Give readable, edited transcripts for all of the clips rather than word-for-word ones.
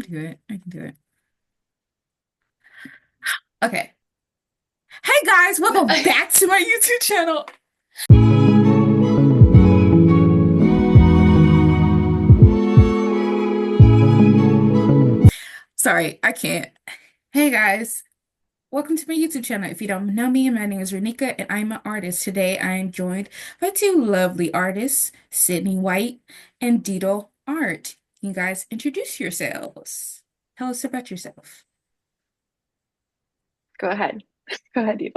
Do it. I can do it. Okay. Hey guys, welcome back to my YouTube channel. Sorry, I can't. Hey guys, welcome to my YouTube channel. If you don't know me, my name is Renika and I'm an artist. Today I am joined by two lovely artists, Sydney White and Dido Art. Can you guys introduce yourselves? Tell us about yourself. Go ahead. Go ahead, you.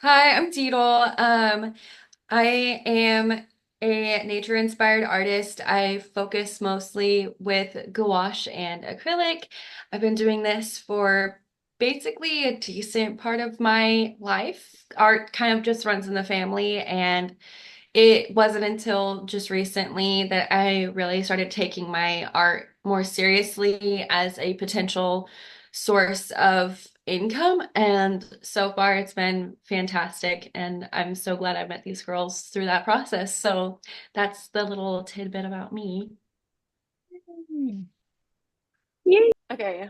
Hi, I'm Teetle. I am a nature-inspired artist. I focus mostly with gouache and acrylic. I've been doing this for basically a decent part of my life. Art kind of just runs in the family, and it wasn't until just recently that I really started taking my art more seriously as a potential source of income. And so far, it's been fantastic. And I'm so glad I met these girls through that process. So that's the little tidbit about me. Hmm. Yay. Okay.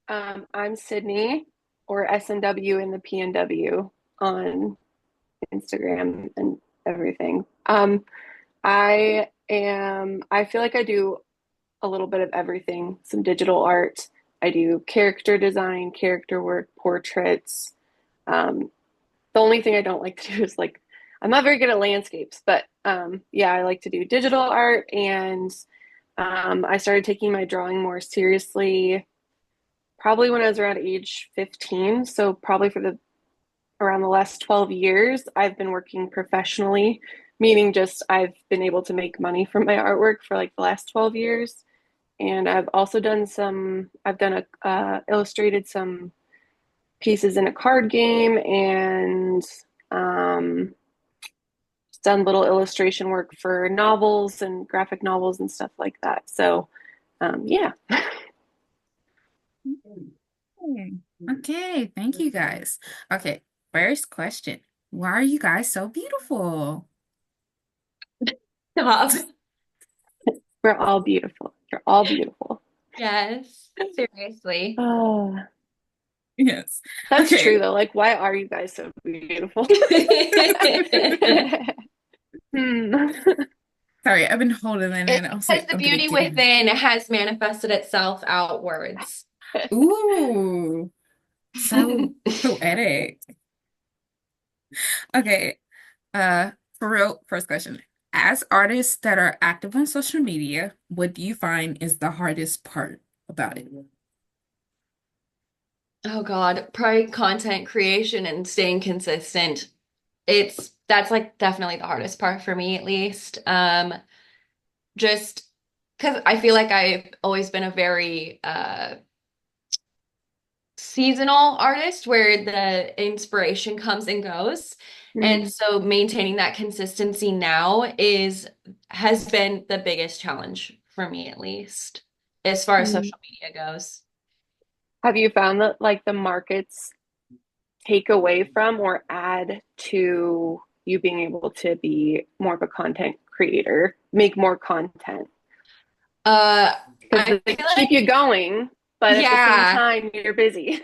I'm Sydney or SNW in the PNW on Instagram and everything. I feel like I do a little bit of everything, some digital art. I do character design, character work, portraits. Um, the only thing I don't like to do is like, I'm not very good at landscapes, but yeah, I like to do digital art and I started taking my drawing more seriously probably when I was around age 15. So probably for the around the last 12 years, I've been working professionally, meaning just I've been able to make money from my artwork for like the last 12 years. And I've also I've done illustrated some pieces in a card game and um, done little illustration work for novels and graphic novels and stuff like that. So, yeah. Okay. Okay, thank you guys. Okay, first question. Why are you guys so beautiful? Stop. We're all beautiful. You're all beautiful. Yes, seriously. Oh, Yes. that's true Okay. though. Like, why are you guys so beautiful? Hmm. Sorry, I've been holding that in. It's I was because like, the I'm gonna beauty get in. within has manifested itself outwards. Ooh, so poetic. Okay. For real, first question. As artists that are active on social media, what do you find is the hardest part about it? Oh God, probably content creation and staying consistent. That's like definitely the hardest part for me at least. Just because I feel like I've always been a very seasonal artist where the inspiration comes and goes. And Mm, so maintaining that consistency now is has been the biggest challenge for me at least, as far as mm. social media goes. Have you found that like the markets take away from or add to you being able to be more of a content creator, make more content? Uh, Because I they feel keep like, you going, but at the same yeah. time, you're busy.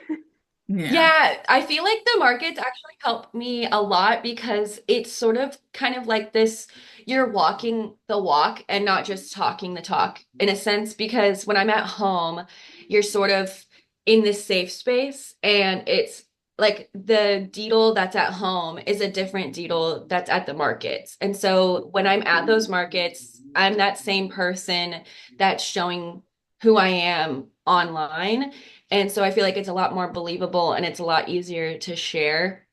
Yeah. Yeah, I feel like the markets actually help me a lot because it's sort of kind of like this, you're walking the walk and not just talking the talk in a sense, because when I'm at home, you're sort of in this safe space and it's like the deedle that's at home is a different deedle that's at the markets. And so when I'm at those markets, I'm that same person that's showing who I am online. And so I feel like it's a lot more believable and it's a lot easier to share.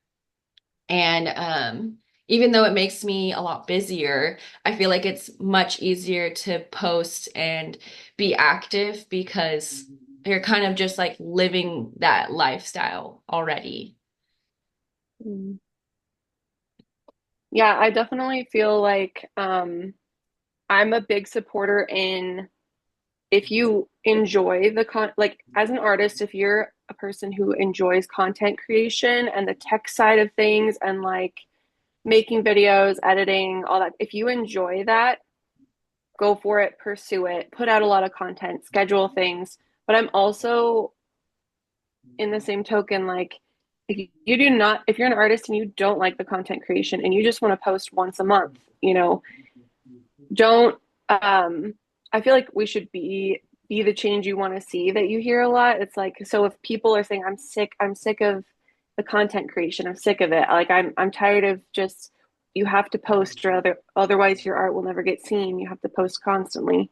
And even though it makes me a lot busier, I feel like it's much easier to post and be active because you're kind of just like living that lifestyle already. Mm. Yeah, I definitely feel like I'm a big supporter in if you enjoy like as an artist, if you're a person who enjoys content creation and the tech side of things and like making videos, editing, all that, if you enjoy that, go for it, pursue it, put out a lot of content, schedule things. But I'm also in the same token, like if you do not, if you're an artist and you don't like the content creation and you just want to post once a month, don't I feel like we should be the change you want to see that you hear a lot. It's like, so if people are saying I'm sick of the content creation, I'm sick of it, like I'm tired of just, you have to post, or otherwise your art will never get seen, you have to post constantly.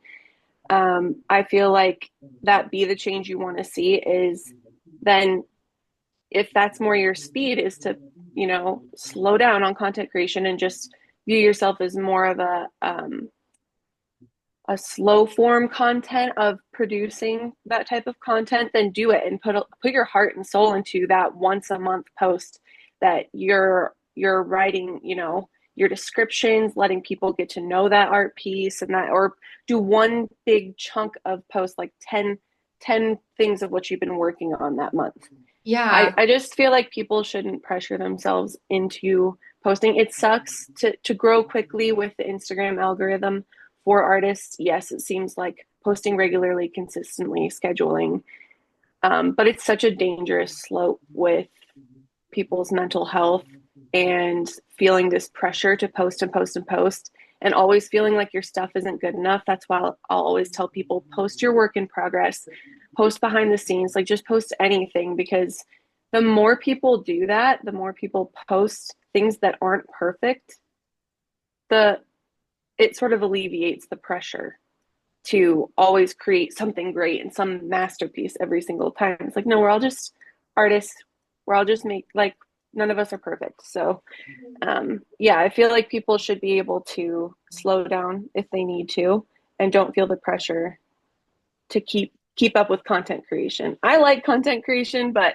I feel like that be the change you want to see is then, if that's more your speed, is to slow down on content creation and just view yourself as more of a slow form content of producing that type of content, then do it and put your heart and soul into that once a month post, that you're writing, your descriptions, letting people get to know that art piece, and that, or do one big chunk of post, like 10 things of what you've been working on that month. Yeah. I just feel like people shouldn't pressure themselves into posting. It sucks to grow quickly with the Instagram algorithm for artists. Yes, it seems like posting regularly, consistently, scheduling, but it's such a dangerous slope with people's mental health, and feeling this pressure to post and post and post, and always feeling like your stuff isn't good enough. That's why I'll always tell people, post your work in progress, post behind the scenes, like just post anything, because the more people do that, the more people post things that aren't perfect, the it sort of alleviates the pressure to always create something great and some masterpiece every single time. It's like, no, we're all just artists. We're all just like, none of us are perfect. So, yeah, I feel like people should be able to slow down if they need to, and don't feel the pressure to keep up with content creation. I like content creation, but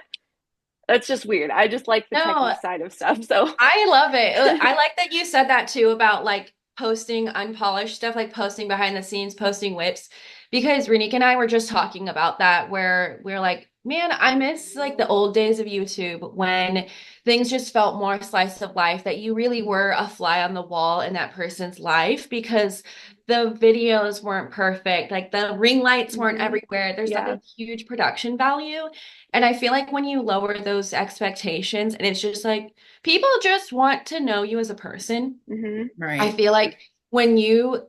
that's just weird. I just like the No, techie side of stuff. So, I love it. I like that you said that too about like posting unpolished stuff, like posting behind the scenes, posting whips, because Renique and I were just talking about that, where we're like, man, I miss like the old days of YouTube when things just felt more slice of life, that you really were a fly on the wall in that person's life because the videos weren't perfect, like the ring lights weren't mm-hmm. everywhere. There's like Yeah. a huge production value. And I feel like when you lower those expectations and it's just like, people just want to know you as a person. Mm-hmm. I Right. feel like when you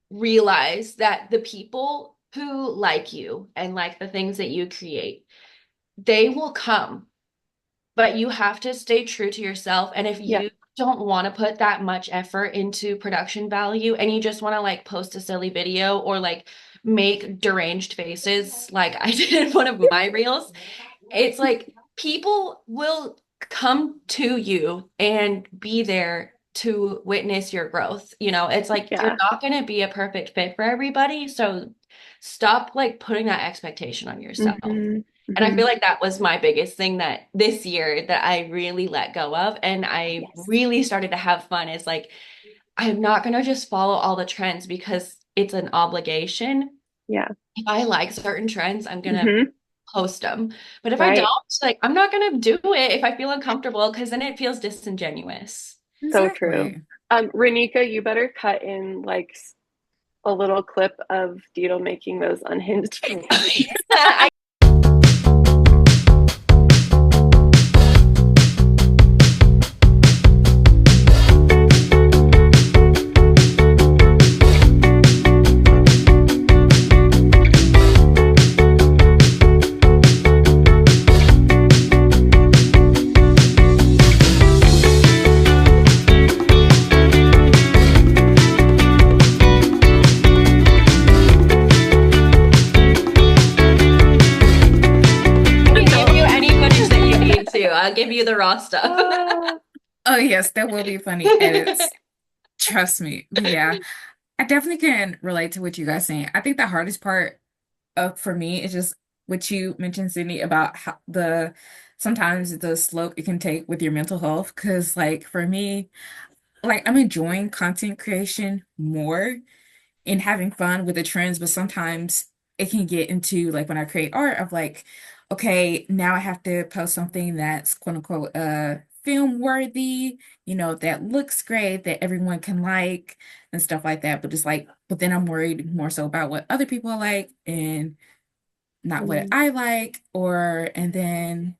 realize that the people who like you and like the things that you create, they will come, but you have to stay true to yourself. And if Yeah. you don't want to put that much effort into production value and you just want to like post a silly video or like make deranged faces like I did in one of my reels, it's like people will come to you and be there to witness your growth. It's like you're Yeah. not going to be a perfect fit for everybody. So stop like putting that expectation on yourself. Mm-hmm. And I Mm-hmm. feel like that was my biggest thing that this year that I really let go of. And I Yes. really started to have fun is like, I'm not going to just follow all the trends because it's an obligation. Yeah. If I like certain trends, I'm going to Mm-hmm. post them. But if I don't, Right. like I'm not gonna do it if I feel uncomfortable because then it feels disingenuous. So true. Exactly. Renika, you better cut in like a little clip of Dito making those unhinged faces. I can give you any footage that you need to. I'll give you the raw stuff. Ah, Oh, yes, there will be funny edits. Trust me. But yeah, I definitely can relate to what you guys saying. I think the hardest part for me is just what you mentioned, Sydney, about how sometimes the slope it can take with your mental health. Because, like, for me, like, I'm enjoying content creation more and having fun with the trends, but sometimes it can get into like when I create art of like, okay, now I have to post something that's quote unquote film worthy, that looks great, that everyone can like and stuff like that. But it's like, but then I'm worried more so about what other people like and not what Mm. I like, and then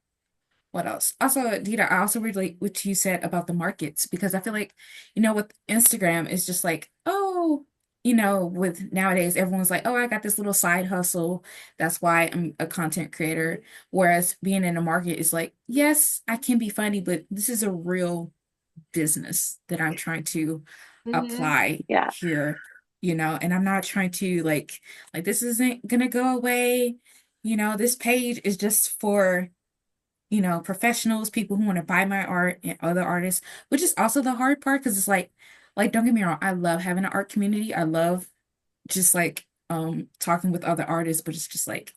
what else? Also, Dita, I also relate what you said about the markets because I feel like, with Instagram, it's just like, oh, with nowadays, everyone's like, oh, I got this little side hustle. That's why I'm a content creator. Whereas being in a market is like, yes, I can be funny, but this is a real business that I'm trying to Hmm. apply Yeah. here, and I'm not trying to like this isn't gonna go away. This page is just for professionals, people who want to buy my art and other artists, which is also the hard part because it's like don't get me wrong, I love having an art community. I love just like talking with other artists, but it's just like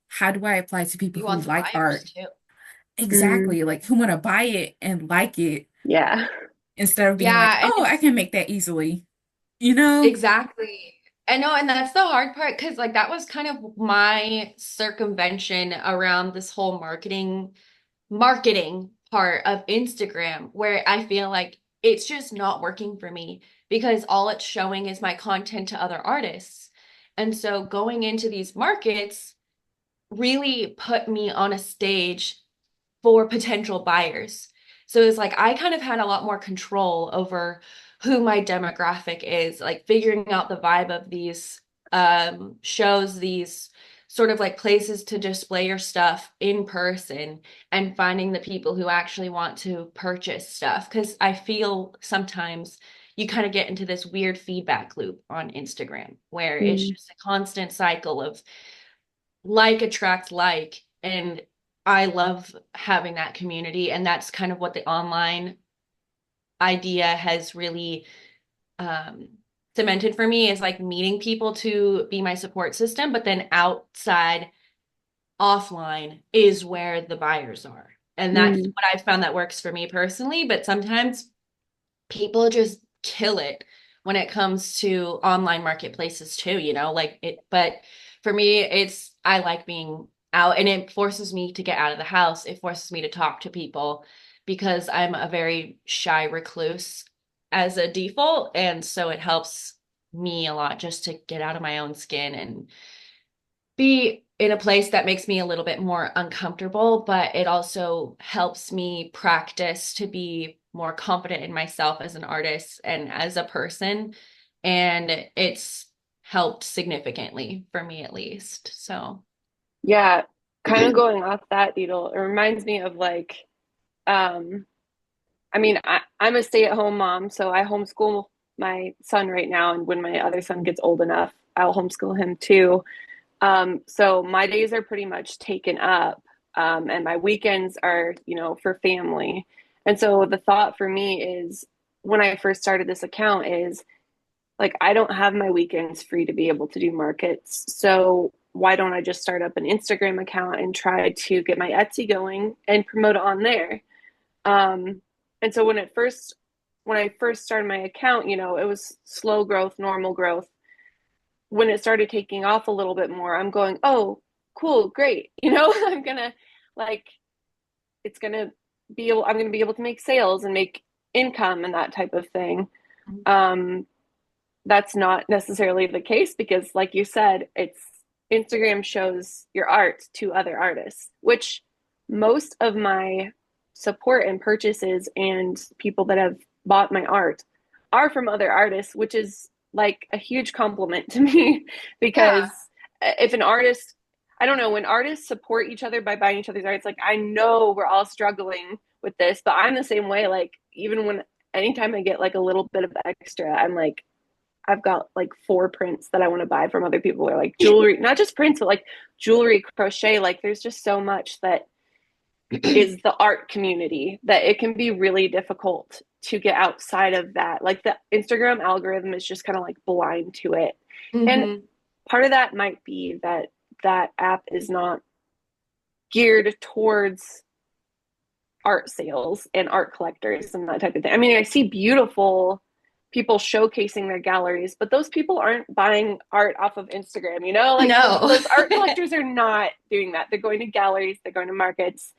how do I apply to people You who want some like buyers art? too. Mm. Exactly, like who want to buy it and like it Yeah. instead of being like, Yeah, and oh, I it's can make that easily, you know? exactly. I know, and that's the hard part because like that was kind of my circumvention around this whole marketing part of Instagram where I feel like it's just not working for me because all it's showing is my content to other artists. And so going into these markets really put me on a stage for potential buyers. So it's like I kind of had a lot more control over who my demographic is, like figuring out the vibe of these shows, these sort of like places to display your stuff in person and finding the people who actually want to purchase stuff. Because I feel sometimes you kind of get into this weird feedback loop on Instagram where it's Mm. just a constant cycle of like attracts like. And I love having that community. And that's kind of what the online idea has really um, cemented for me is like meeting people to be my support system. But then outside, offline is where the buyers are. And that's Mm. what I've found that works for me personally. But sometimes people just kill it when it comes to online marketplaces too, like it, but for me, I like being out and it forces me to get out of the house. It forces me to talk to people because I'm a very shy recluse as a default. And so it helps me a lot just to get out of my own skin and be in a place that makes me a little bit more uncomfortable, but it also helps me practice to be more confident in myself as an artist and as a person. And it's helped significantly for me at least. So, Yeah. Kind of going off that, Needle, it reminds me of like, um, I mean, I'm a stay-at-home mom, so I homeschool my son right now, and when my other son gets old enough, I'll homeschool him too. So my days are pretty much taken up, and my weekends are, for family. And so the thought for me is when I first started this account is like, I don't have my weekends free to be able to do markets. So why don't I just start up an Instagram account and try to get my Etsy going and promote it on there? Um, and so when I first started my account, it was slow growth, normal growth. When it started taking off a little bit more, I'm going, oh, cool, great. I'm gonna like it's gonna I'm gonna be able to make sales and make income and that type of thing. Um, that's not necessarily the case because, like you said, it's Instagram shows your art to other artists, which most of my support and purchases and people that have bought my art are from other artists, which is like a huge compliment to me because yeah. if an artist, I don't know, when artists support each other by buying each other's art, it's like I know we're all struggling with this, but I'm the same way. Like, even when anytime I get like a little bit of extra, I'm like, I've got like 4 prints that I want to buy from other people. They're like jewelry, not just prints, but like jewelry, crochet. Like there's just so much that is the art community that it can be really difficult to get outside of that. Like the Instagram algorithm is just kind of like blind to it. And Hmm. part of that might be that that app is not geared towards art sales and art collectors and that type of thing. I mean, I see beautiful people showcasing their galleries, but those people aren't buying art off of Instagram, like No. those art collectors are not doing that. They're going to galleries, they're going to markets,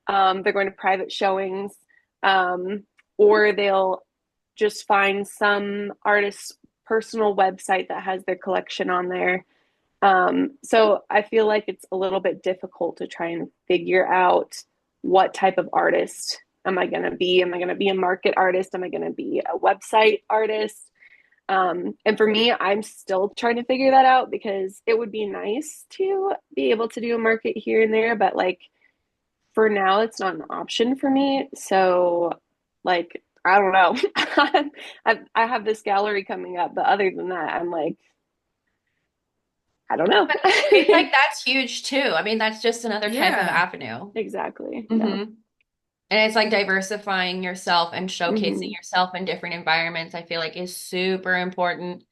they're going to private showings. um, or they'll just find some artist's personal website that has their collection on there. So I feel like it's a little bit difficult to try and figure out what type of artist am I going to be? Am I going to be a market artist? Am I going to be a website artist? And for me, I'm still trying to figure that out because it would be nice to be able to do a market here and there, but like for now, it's not an option for me. So, like, I don't know. I have this gallery coming up, but other than that, I'm like, I don't know. But I feel like that's huge too. I mean, that's just another type of Yeah. avenue. Exactly. Yeah. hmm And it's like diversifying yourself and showcasing Hmm. yourself in different environments, I feel like is super important.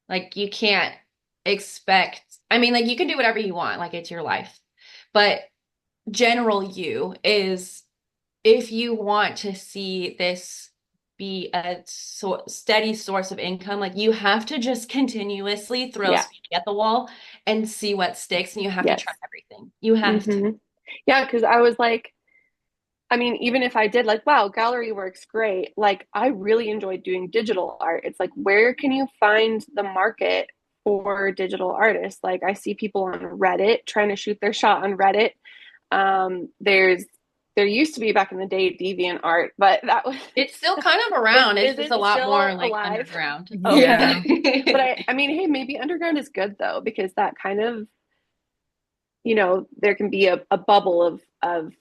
Like you can't expect, I mean, like you can do whatever you want, like it's your life. But general you is if you want to see this be a steady source of income, like you have to just continuously throw Yeah. spaghetti at the wall and see what sticks, and you have to Yes. try everything. You have to. Hmm. Yeah, because I was like, I mean, even if I did like, wow, gallery work's great, like I really enjoyed doing digital art. It's like, where can you find the market for digital artists? Like I see people on Reddit trying to shoot their shot on Reddit. There's there used to be back in the day Deviant art, but that was It's still kind of around. It's is just a it lot more still like alive? underground. Okay. Yeah. Yeah. But I mean, hey, maybe underground is good though, because that kind of, there can be a bubble of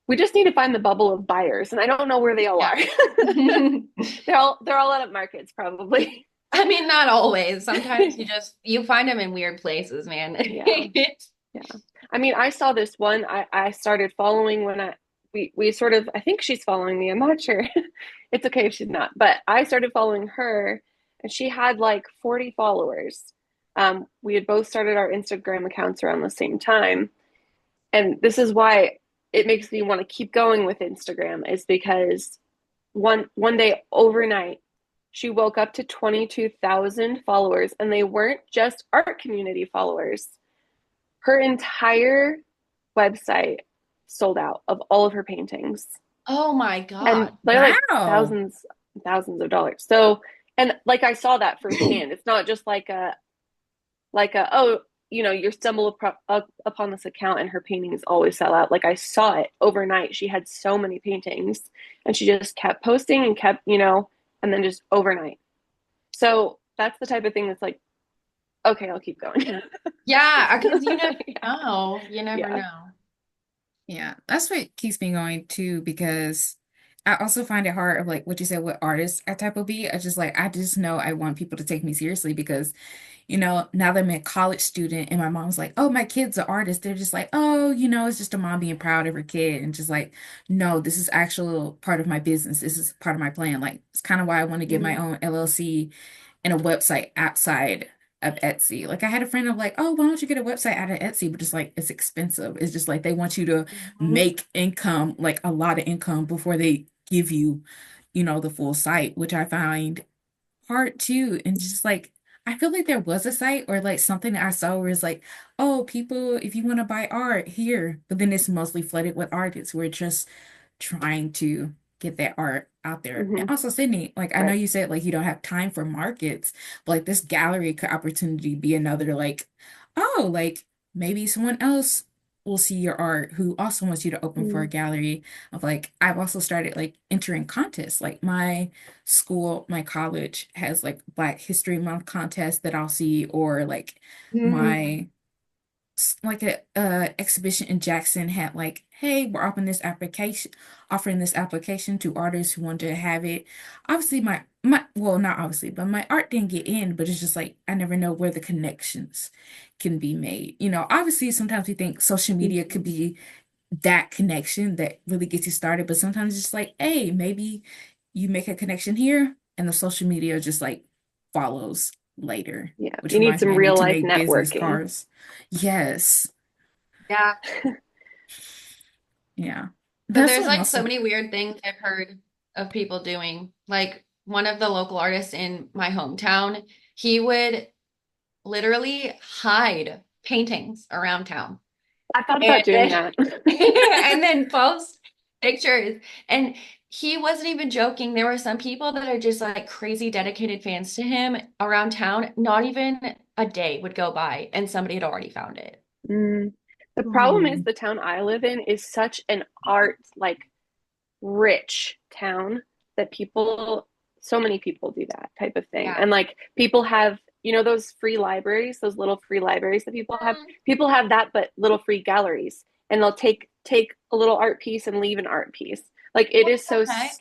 we just need to find the bubble of buyers, and I don't know where they all Yeah. are. They're all out of markets probably. I mean, not always. Sometimes you find them in weird places, man. Yeah. Yeah. I mean, I saw this one I started following when we sort of, I think she's following me. I'm not sure. It's okay if she's not, but I started following her and she had like 40 followers. We had both started our Instagram accounts around the same time. And this is why it makes me want to keep going with Instagram is because one day overnight she woke up to 22,000 followers and they weren't just art community followers. Her entire website sold out of all of her paintings. Oh my And God. they're like Wow. thousands of dollars. So, and like I saw that firsthand. It's not just like a oh, you stumble upon this account and her paintings always sell out. Like I saw it overnight. She had so many paintings and she just kept posting and kept, and then just overnight. So that's the type of thing that's like, okay, I'll keep going. Yeah, because you never Yeah. know. You never Yeah. know. Yeah, that's what keeps me going too, because I also find it hard of like what you said, what artist I type of be. I just know I want people to take me seriously because, now that I'm a college student and my mom's like, oh, my kid's an artist, they're just like, oh, it's just a mom being proud of her kid. And just like, no, this is actual part of my business. This is part of my plan. Like, it's kind of why I want to get my Mm-hmm. own LLC and a website outside of Etsy. Like I had a friend of like, oh, why don't you get a website out of Etsy? But it's like it's expensive. It's just like they want you to Mhm. make income, like a lot of income before they give you, the full site, which I find hard too. And just like I feel like there was a site or like something that I saw where it's like, oh, people, if you want to buy art here, but then it's mostly flooded with artists. We're just trying to get that art out there. And Mm-hmm. also, Sydney, like I know Right. you said like you don't have time for markets, but like this gallery could opportunity be another like, oh, like maybe someone else will see your art who also wants you to open for a Mm-hmm. gallery of like I've also started like entering contests. Like my school, my college has like Black History Month contests that I'll see, or like Mhm. my like a exhibition in Jackson had like, hey, we're offering this application to artists who want to have it. Obviously, my well, not obviously, but my art didn't get in. But it's just like I never know where the connections can be made. Obviously, sometimes we think social media Mm-hmm. could be that connection that really gets you started, but sometimes it's just like, hey, maybe you make a connection here, and the social media just like follows later. Yeah. Which You need reminds some me, I need real to life make business networking. cards. Yes. Yeah. Yeah. So That's there's what like so also, many weird things I've heard of people doing. Like one of the local artists in my hometown, he would literally hide paintings around town I thought and about doing then that. and then post pictures. And he wasn't even joking. There were some people that are just like crazy dedicated fans to him around town. Not even a day would go by and somebody had already found it. Mm. The problem is Ooh. the town I live in is such an art like rich town that people, so many people do that type of thing. Yeah. And like people have, those free libraries, those little free libraries that people have that, but little free galleries. And they'll take a little art piece and leave an art piece. Like it What is the so, heck?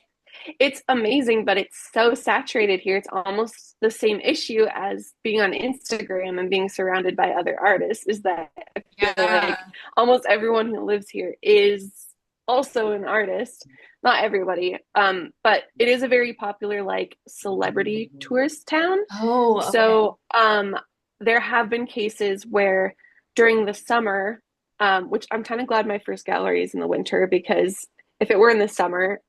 it's amazing, but it's so saturated here. It's almost the same issue as being on Instagram and being surrounded by other artists, is that I feel Yeah. like almost everyone who lives here is also an artist. Not everybody, but it is a very popular like celebrity tourist town. Oh, okay. So there have been cases where during the summer, which I'm kind of glad my first gallery is in the winter, because if it were in the summer,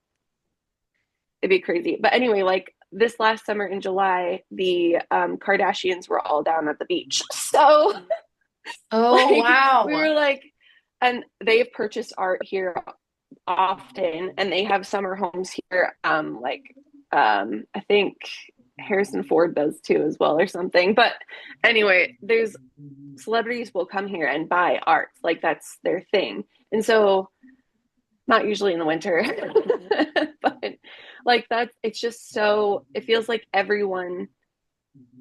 it'd be crazy. But anyway, like this last summer in July, the Kardashians were all down at the beach. So Oh, like we wow. were like, and they've purchased art here often, and they have summer homes here. I think Harrison Ford does too as well or something. But anyway, there's celebrities will come here and buy art, like that's their thing. And so not usually in the winter, but like that's it's just so it feels like everyone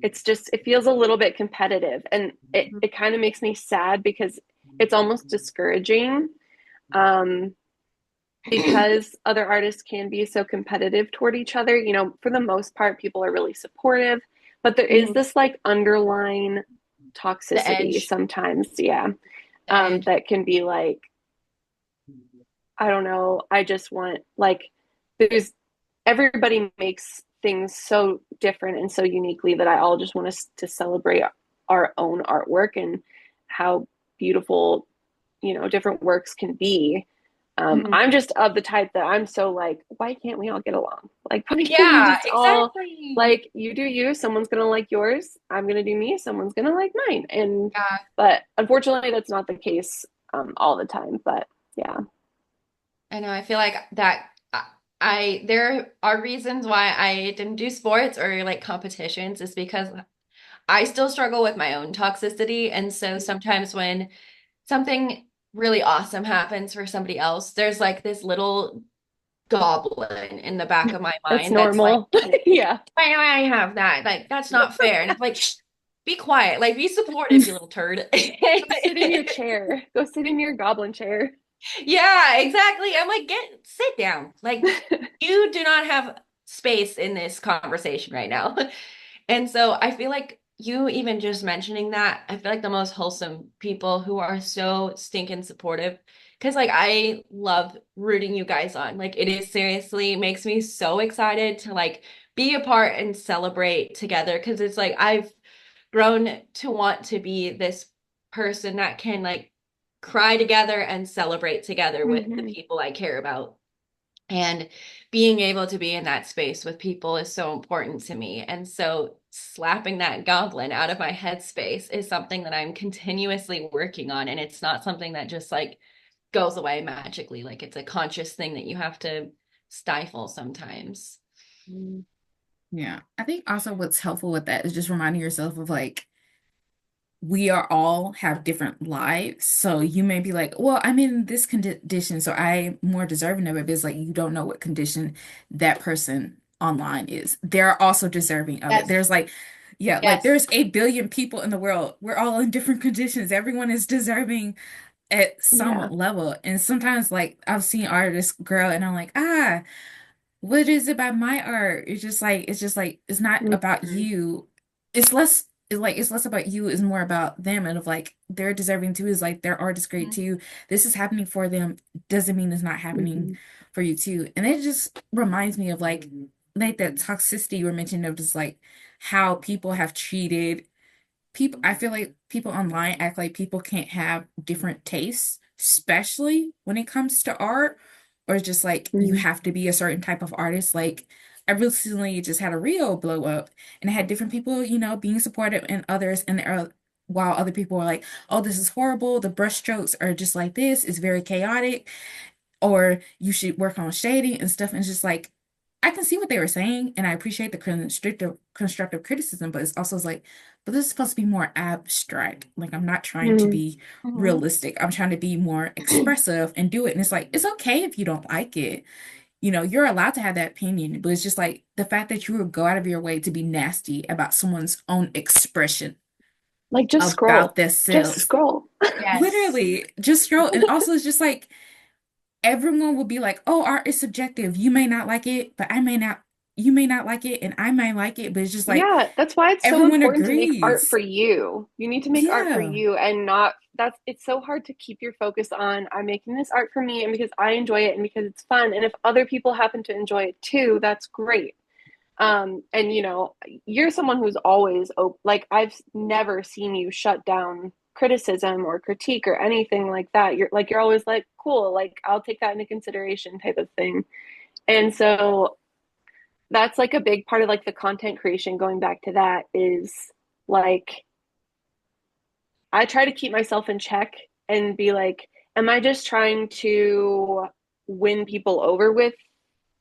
it feels a little bit competitive, and it kind of makes me sad because it's almost discouraging, um because other artists can be so competitive toward each other. For the most part people are really supportive, but there is Mhm. this like underlying The toxicity edge. sometimes, yeah, The edge. that can be like, I don't know. I just want like there's everybody makes things so different and so uniquely that I all just want us to celebrate our own artwork and how beautiful, different works can be. Mhm. I'm just of the type that I'm so like, why can't we all get along? Like, why can't we Yeah, just all exactly. like you do you? Someone's gonna like yours. I'm gonna do me. Someone's gonna like mine. And Yeah. but unfortunately, that's not the case all the time. But yeah. I know. I feel like that there are reasons why I didn't do sports or like competitions is because I still struggle with my own toxicity. And so sometimes when something really awesome happens for somebody else, there's like this little goblin in the back of my That's mind that's like, normal. Yeah. why do I have that? Like, that's not fair. And it's like, shh, be quiet. Like, be supportive, you little turd. Go sit in your chair. Go sit in your goblin chair. Yeah, exactly. I'm like, sit down. Like, you do not have space in this conversation right now. And so I feel like you even just mentioning that, I feel like the most wholesome people who are so stinking supportive. Because like I love rooting you guys on. Like it is seriously makes me so excited to like be a part and celebrate together. Because it's like I've grown to want to be this person that can like cry together and celebrate together with the Hmm. people I care about. And being able to be in that space with people is so important to me. And so slapping that goblin out of my headspace is something that I'm continuously working on. And it's not something that just like goes away magically. Like it's a conscious thing that you have to stifle sometimes. Yeah. I think also what's helpful with that is just reminding yourself of like, we are all have different lives. So you may be like, well, I'm in this condition, so I'm more deserving of it. But it's like you don't know what condition that person online is. They're also deserving of it. Yes. There's like, yeah, like Yes. there's 8 billion people in the world. We're all in different conditions. Everyone is deserving at some Yeah. level. And sometimes like I've seen artists grow and I'm like, ah, what is it about my art? It's just like it's not about Hmm. you. It's less about you, it's more about them and of like they're deserving too, is like their art is great too. This is happening for them doesn't mean it's not happening Hmm. for you too. And it just reminds me of like that toxicity you were mentioning of just like how people have treated people. I feel like people online act like people can't have different tastes, especially when it comes to art, or it's just like you Hmm. have to be a certain type of artist. Like I recently just had a Rio blow up and it had different people, being supportive and others, and while other people were like, oh, this is horrible. The brush strokes are just like this, it's very chaotic. or you should work on shading and stuff. And it's just like, I can see what they were saying, and I appreciate the constructive criticism, but it's also like, but this is supposed to be more abstract. Like, I'm not trying to Mm-hmm. be realistic. I'm trying to be more expressive and do it. And it's like, it's okay if you don't like it. You're allowed to have that opinion, but it's just like the fact that you would go out of your way to be nasty about someone's own expression Like just about scroll. Just themselves. scroll. Yes. Literally, just scroll. And also, it's just like everyone will be like, oh, art is subjective. You may not like it, but you may not like it, and I may like it, but it's just like Yeah, that's why it's so everyone important to make art agrees. for you. You need to make art for Yeah. you and not that's it's so hard to keep your focus on I'm making this art for me and because I enjoy it and because it's fun. And if other people happen to enjoy it too, that's great. And you're someone who's always open. Like I've never seen you shut down criticism or critique or anything like that. You're always like, cool, like I'll take that into consideration type of thing. And so that's like a big part of like the content creation going back to that is like I try to keep myself in check and be like, am I just trying to win people over with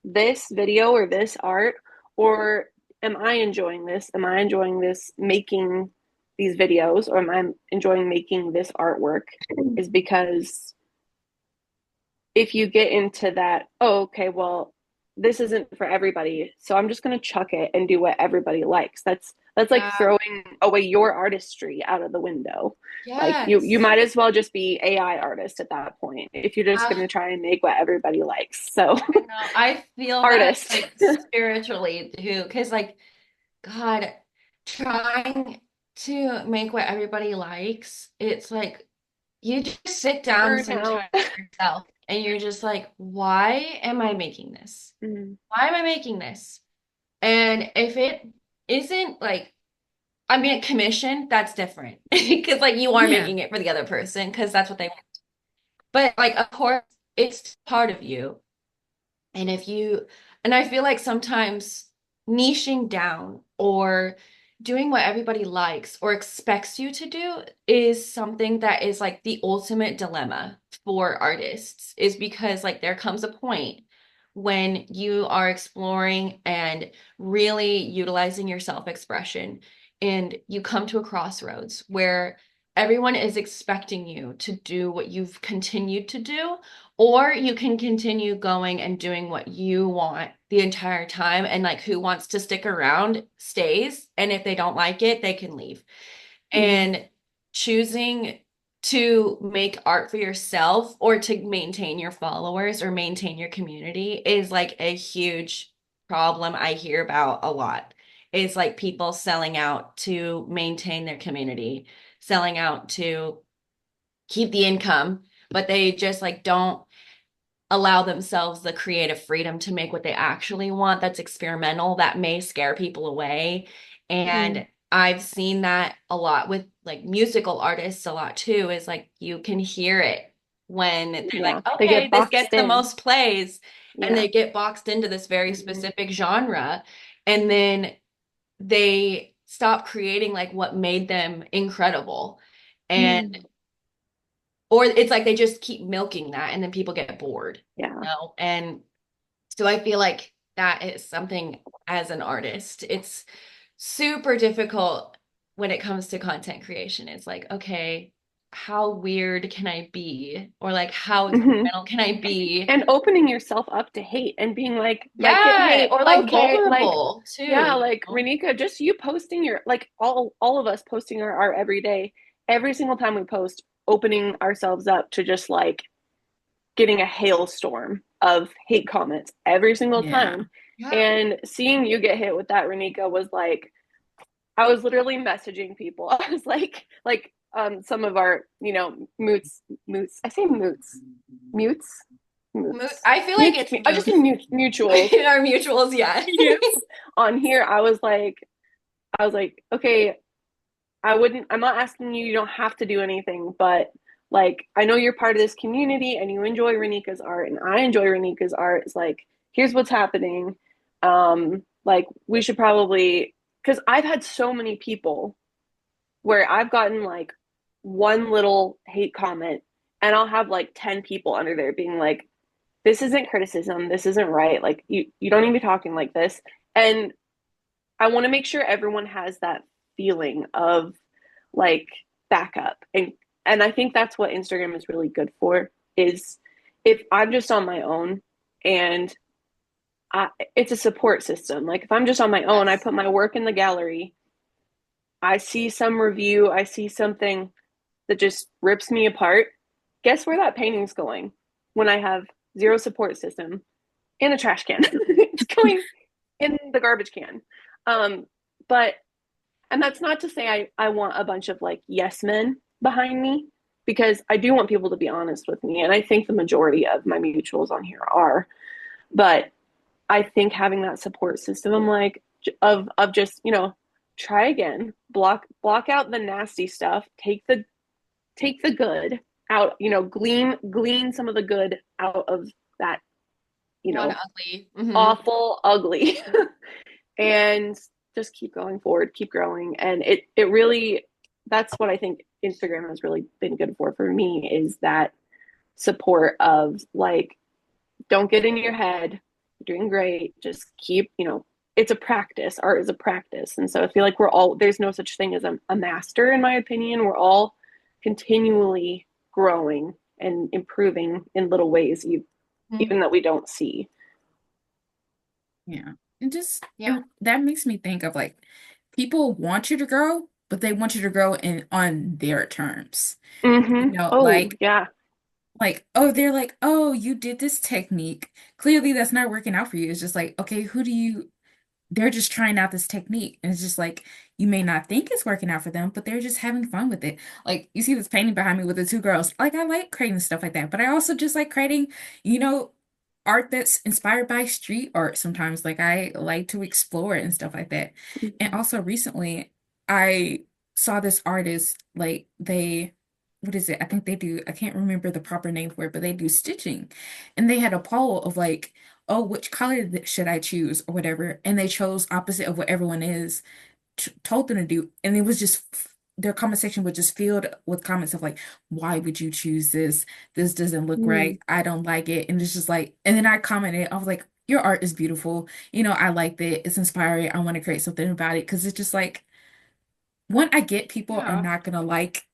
this video or this art? Or am I enjoying this? Am I enjoying this making these videos? Or am I enjoying making this artwork? Is because if you get into that, oh, okay, well, this isn't for everybody, so I'm just going to chuck it and do what everybody likes. That's like Yeah. throwing away your artistry out of the window. Like you Yes. might as well just be AI artist at that point if you're just going Uh, to try and make what everybody likes. So I know. I feel that artist. like spiritually too, because like God, trying to make what everybody likes, it's like you just sit down Burnout. sometimes with yourself and you're just like, why am I making this? Mm, Why am I making this? And if it isn't like, I mean, a commission, that's different because like you are Yeah. making it for the other person because that's what they want. But like, of course, it's part of you. And if you, and I feel like sometimes niching down or doing what everybody likes or expects you to do is something that is like the ultimate dilemma for artists, is because like there comes a point when you are exploring and really utilizing your self-expression and you come to a crossroads where everyone is expecting you to do what you've continued to do, or you can continue going and doing what you want the entire time. And like, who wants to stick around stays. And if they don't like it, they can leave. mm, And choosing to make art for yourself or to maintain your followers or maintain your community is like a huge problem I hear about a lot. Is like people selling out to maintain their community, selling out to keep the income, but they just like don't allow themselves the creative freedom to make what they actually want that's experimental, that may scare people away. mm. And I've seen that a lot with like musical artists a lot too, is like you can hear it when they're like, Yeah, they okay, get this gets boxed the in. most plays, and Yeah. they get boxed into this very Mm-hmm. specific genre. And then they stop creating like what made them incredible. And Mm. or it's like they just keep milking that and then people get bored, Yeah. And so I feel like that is something as an artist, it's super difficult when it comes to content creation. It's like, okay, how weird can I be? Or like, how Hmm. experimental can I be? And opening yourself up to hate and being like might get Yeah, hate, or like okay, like vulnerable too, yeah, like Renika, just you posting your like all of us posting our art every day, every single time we post, opening ourselves up to just like getting a hailstorm of hate comments every single Yeah. time. Yeah. And seeing you get hit with that, Renika, was like I was literally messaging people. I was some of our, moots. I say moots. Mutes? Moots. I feel like Mutes. it's I just say moots. mutuals. In our mutuals, yeah. Yes. On here, I was like, okay, I'm not asking you, you don't have to do anything, but like, I know you're part of this community and you enjoy Renika's art and I enjoy Renika's art. It's like, here's what's happening. Like, we should probably, because I've had so many people where I've gotten like one little hate comment and I'll have like 10 people under there being like, this isn't criticism. This isn't right. Like you don't need to be talking like this. And I want to make sure everyone has that feeling of like backup. And I think that's what Instagram is really good for is if I'm just on my own and it's a support system. Like if I'm just on my own, I Yes. put my work in the gallery, I see some review, I see something that just rips me apart. Guess where that painting's going when I have zero support system in a trash can? It's going in the garbage can. Um, but and that's not to say I want a bunch of like yes men behind me because I do want people to be honest with me. And I think the majority of my mutuals on here are. But I think having that support system like of just, try again, block out the nasty stuff, take the good out, glean some of the good out of that, you One know, ugly. Hmm. awful, ugly. And just keep going forward, keep growing. And it really that's what I think Instagram has really been good for me is that support of like, don't get in your head, you're doing great, just keep, it's a practice. Art is a practice. And so I feel like there's no such thing as a master, in my opinion. We're all continually growing and improving in little ways, even that we don't see. Yeah. And just Yeah. and that makes me think of like people want you to grow, but they want you to grow in on their terms. Mm-hmm. Oh, Like yeah. oh, they're like, oh, you did this technique. Clearly that's not working out for you. It's just like, okay, who do you they're just trying out this technique. And it's just like you may not think it's working out for them, but they're just having fun with it. Like you see this painting behind me with the two girls. Like I like creating stuff like that, but I also just like creating, you know, art that's inspired by street art sometimes. Like I like to explore it and stuff like that. And Mm-hmm. also recently I saw this artist, like they what is it? I think they do, I can't remember the proper name for it, but they do stitching. And they had a poll of like, oh, which color should I choose or whatever. And they chose opposite of what everyone is told them to do. And it was just their comment section was just filled with comments of like, why would you choose this? This doesn't look Mm. right. I don't like it. And it's just like, and then I commented, I was like, your art is beautiful. I liked it. It's inspiring. I want to create something about it. Cause it's just like, one, I get people are Yeah. not gonna like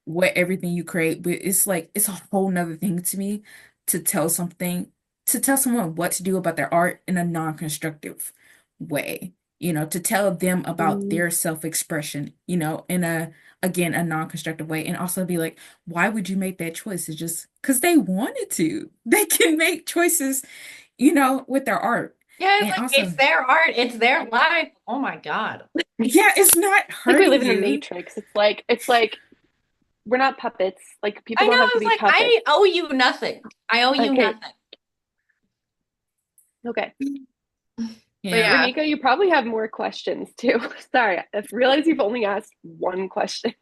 what everything you create, but it's like it's a whole nother thing to me to tell something, to tell someone what to do about their art in a non-constructive way, to tell them about Mm. their self-expression, in a non-constructive way, and also be like, why would you make that choice? It's just because they wanted to. They can make choices, with their art. Yeah, it's And like it's also, their art, it's their life. Oh my God. yeah, it's not Like we hurting live in the you. Matrix. It's like we're not puppets. Like people I know, don't have to it's be like puppets. I owe you nothing. I owe you Okay, nothing. okay. Wait, Yeah. Yeah. Renika, you probably have more questions too. Sorry, I realize you've only asked one question.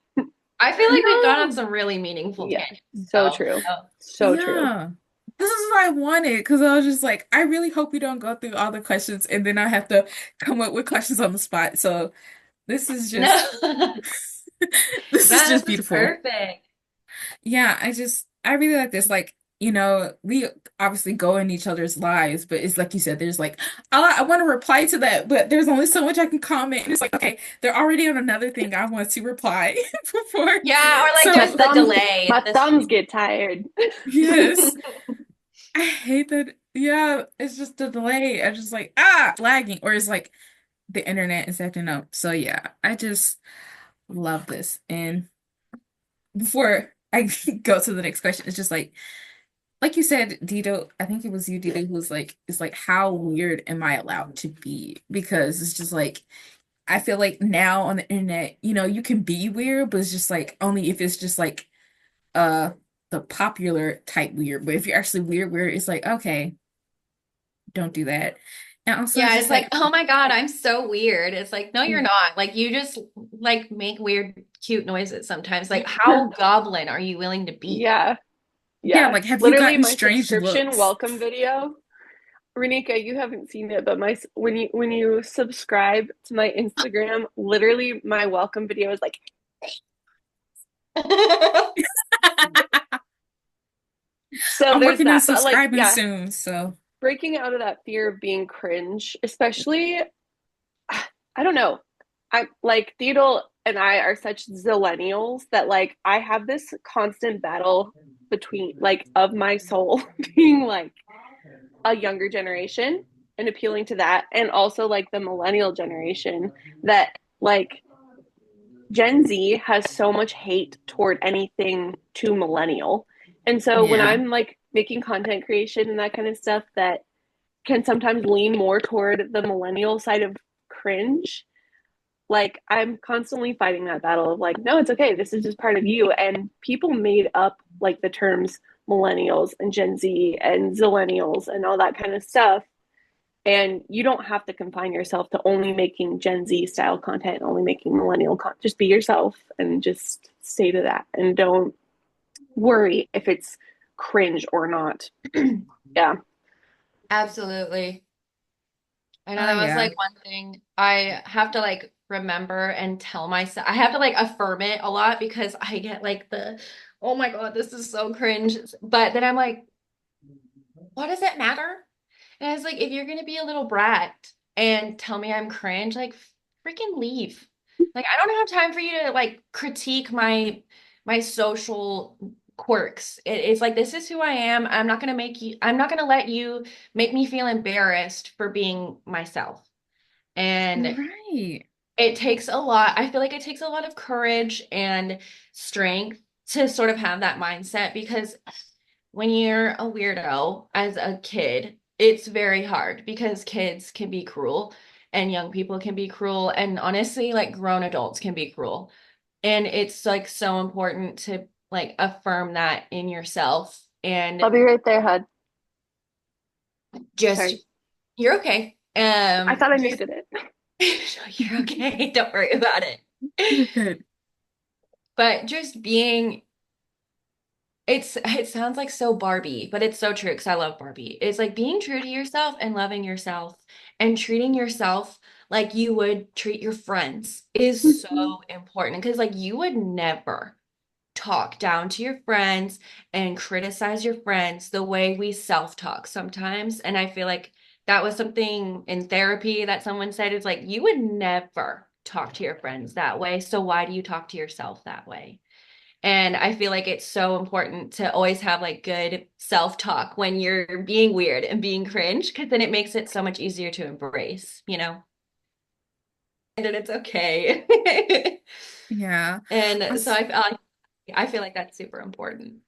I feel like we've gone on No. some really meaningful Yeah, tangents so though. true. So So true. Yeah. This is what I wanted because I was just like, I really hope we don't go through all the questions and then I have to come up with questions on the spot. So this is just no. this is Yeah, just this is beautiful. perfect. Yeah, I really like this. Like, we obviously go in each other's lives, but it's like you said, there's like, I want to reply to that, but there's only so much I can comment. And it's like, okay, they're already on another thing I want to reply before. Yeah, or like My just So, the thumbs delay. my This thumbs get tired. yes. I hate that. Yeah, it's just the delay. I just like lagging, or it's like the internet is acting up. So yeah, I just love this. And before I go to the next question, it's just like you said, Dito. I think it was you, Dito, who was like, it's like, how weird am I allowed to be? Because it's just like I feel like now on the internet, you can be weird, but it's just like only if it's just like uh the popular type weird. But if you're actually weird, it's like okay, don't do that. And also Yeah, just it's like, like, oh my God, I'm so weird. It's like, no, you're not. Like you just like make weird, cute noises sometimes. Like, how goblin are you willing to be? Yeah, yeah, yeah. like have you Literally gotten my strange subscription looks? welcome video. Renika, you haven't seen it, but my when you subscribe to my Instagram, literally my welcome video is like so I'm there's working on that. But like, subscribing yeah, soon, so breaking out of that fear of being cringe, especially, I don't know. I like Theodore and I are such zillennials that like I have this constant battle between like of my soul being like a younger generation and appealing to that, and also like the millennial generation that like Gen Z has so much hate toward anything too millennial. And so when yeah. I'm like making content creation and that kind of stuff that can sometimes lean more toward the millennial side of cringe, like I'm constantly fighting that battle of like, no, it's okay. This is just part of you. And people made up like the terms millennials and Gen Z and zillennials and all that kind of stuff. And you don't have to confine yourself to only making Gen Z style content, only making millennial content. Just be yourself and just stay to that. And don't worry if it's cringe or not. Yeah. Absolutely. I know Oh that was yeah. like one thing I have to like remember and tell myself. I have to like affirm it a lot because I get like oh my God, this is so cringe. But then I'm like, what does it matter? And it's like, if you're gonna be a little brat and tell me I'm cringe, like freaking leave. Like I don't have time for you to like critique my social quirks. It's like this is who I am. I'm not gonna let you make me feel embarrassed for being myself. And Right. it takes a lot. I feel like it takes a lot of courage and strength to sort of have that mindset because when you're a weirdo as a kid, it's very hard because kids can be cruel and young people can be cruel. And honestly, like grown adults can be cruel. And it's like so important to like affirm that in yourself I'll and be right there, Hud. just, Sorry. you're okay. I thought I Just, muted it. you're okay. Don't worry about You're it. good. But just being it sounds like so Barbie, but it's so true because I love Barbie. It's like being true to yourself and loving yourself and treating yourself like you would treat your friends is so important because like you would never talk down to your friends and criticize your friends the way we self-talk sometimes. And I feel like that was something in therapy that someone said is like you would never talk to your friends that way. So why do you talk to yourself that way? And I feel like it's so important to always have like good self-talk when you're being weird and being cringe, because then it makes it so much easier to embrace, you know? And then it's okay. Yeah. And so Also, I feel like that's super important.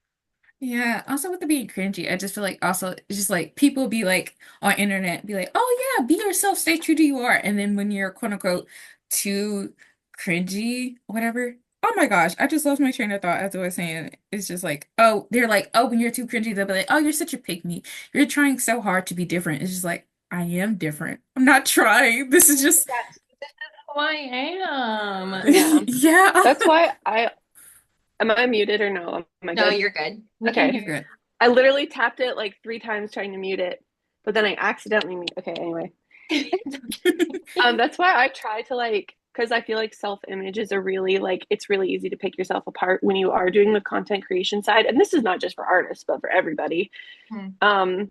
yeah. Also with the being cringy, I just feel like also it's just like people be like on internet be like, oh yeah, be yourself, stay true to you are. And then when you're quote unquote too cringy, whatever. Oh my gosh, I just lost my train of thought as I was saying. It's just like, oh, they're like, oh, when you're too cringy, they'll be like, oh, you're such a pick me. You're trying so hard to be different. It's just like, I am different. I'm not trying. This is just, That's who I am. Yeah. yeah. That's why I am I muted or no? Am I No, good? you're good. We can Okay. You're hear good. I literally tapped it like 3 times trying to mute it, but then I accidentally mute. Okay, anyway. you. It's okay. That's why I try to like, because I feel like self-image is a really like it's really easy to pick yourself apart when you are doing the content creation side. And this is not just for artists, but for everybody. Hmm. Um,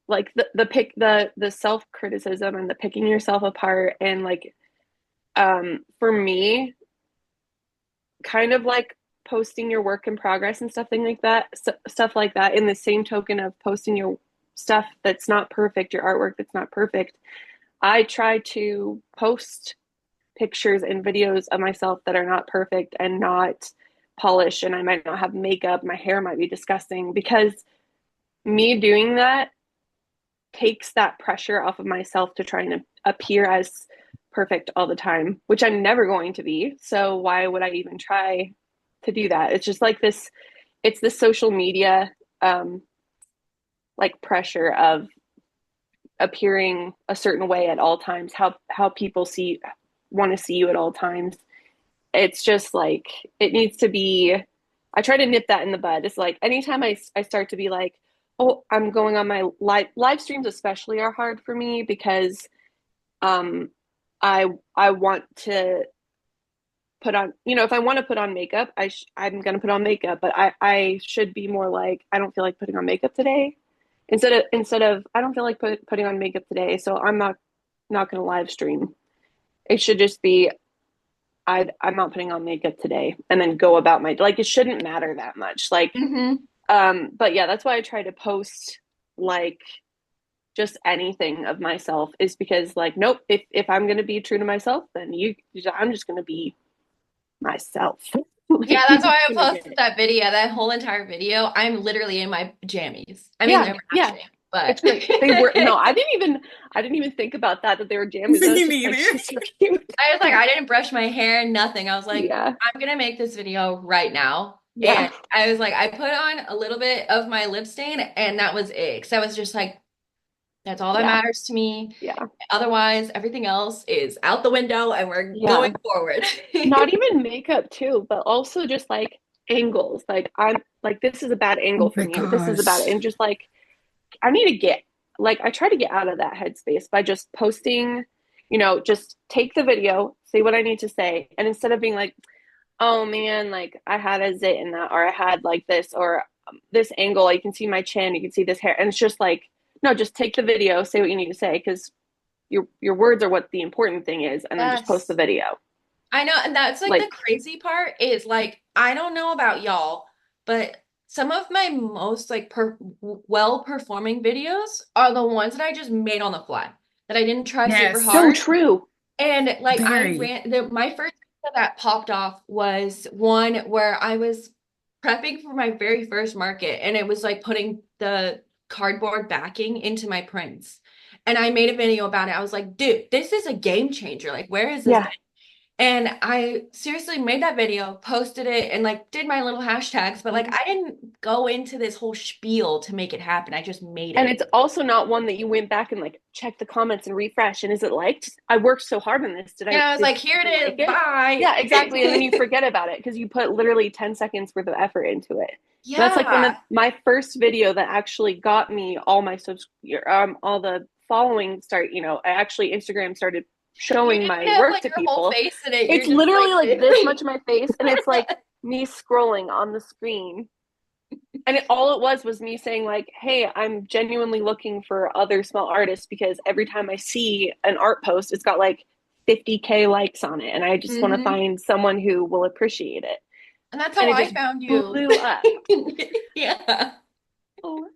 like the self-criticism and the picking yourself apart and like for me, kind of like posting your work in progress and stuff like that in the same token of posting your stuff that's not perfect, your artwork that's not perfect. I try to post pictures and videos of myself that are not perfect and not polished, and I might not have makeup, my hair might be disgusting, because me doing that takes that pressure off of myself to try and appear as perfect all the time, which I'm never going to be. So why would I even try to do that? It's just like this, it's the social media um like pressure of appearing a certain way at all times, how people see want to see you at all times. It's just like it needs to be, I try to nip that in the bud. It's like anytime I start to be like, oh, I'm going on my live streams especially are hard for me because um I want to put on, if I want to put on makeup, I'm gonna put on makeup, but I should be more like, I don't feel like putting on makeup today. Instead of I don't feel like putting on makeup today, so I'm not gonna live stream. It should just be I'm not putting on makeup today, and then go about my, like, it shouldn't matter that much. Like, Hmm. but yeah, that's why I try to post like just anything of myself, is because, like, nope, if I'm gonna be true to myself, then I'm just gonna be myself. Yeah, Like, you're that's just why I gonna get posted it. that video, that whole entire video. I'm literally in my jammies. I mean, Yeah, they're yeah, matching, but it's great. They were no, I didn't even think about that they were jammies. I was Me just like, neither. she's so cute. I was like, I didn't brush my hair, nothing. I was like, Yeah, I'm gonna make this video right now. yeah, And I was like, I put on a little bit of my lip stain, and that was it. Because I was just like, that's all that yeah, matters to me. yeah, Otherwise, everything else is out the window, and we're going yeah. forward. Not even makeup too, but also just like angles. Like, I'm like, this is a bad angle Oh for my me, or this is a bad, gosh. and just like, I need to get, like, I try to get out of that headspace by just posting, just take the video, say what I need to say, and instead of being like, oh man, like, I had a zit in that, or I had like this, or this angle, you can see my chin, you can see this hair, and it's just like, no, just take the video, say what you need to say, because your words are what the important thing is, and then just post the Yes. video. I know, and that's like the Like, crazy part is like I don't know about y'all, but some of my most like well performing videos are the ones that I just made on the fly, that I didn't try super Yes, so hard. true. And like I very. ran my first video that popped off was one where I was prepping for my very first market, and it was like putting the cardboard backing into my prints. And I made a video about it. I was like, dude, this is a game changer. Like, where has this been? Yeah. And I seriously made that video, posted it, and like did my little hashtags, but like Mhm. I didn't go into this whole spiel to make it happen. I just made And it. it's also not one that you went back and like check the comments and refresh. And is it liked? I worked so hard on this. Did And I I was did like, here it people like is, it? bye. Yeah, exactly. And then you forget about it because you put literally 10 seconds worth of effort into it. That's like one of Yeah. my first video that actually got me all my all the following start, I actually Instagram started You showing didn't my even have work like to your whole people. face in it. You're It's just like literally like this. this much of my face, and it's like me scrolling on the screen. And all it was me saying, like, hey, I'm genuinely looking for other small artists, because every time I see an art post, it's got like 50K likes on it, and I just want to Hmm. find someone who will appreciate it. And that's And how it I just found you. blew up. Yeah. Oh,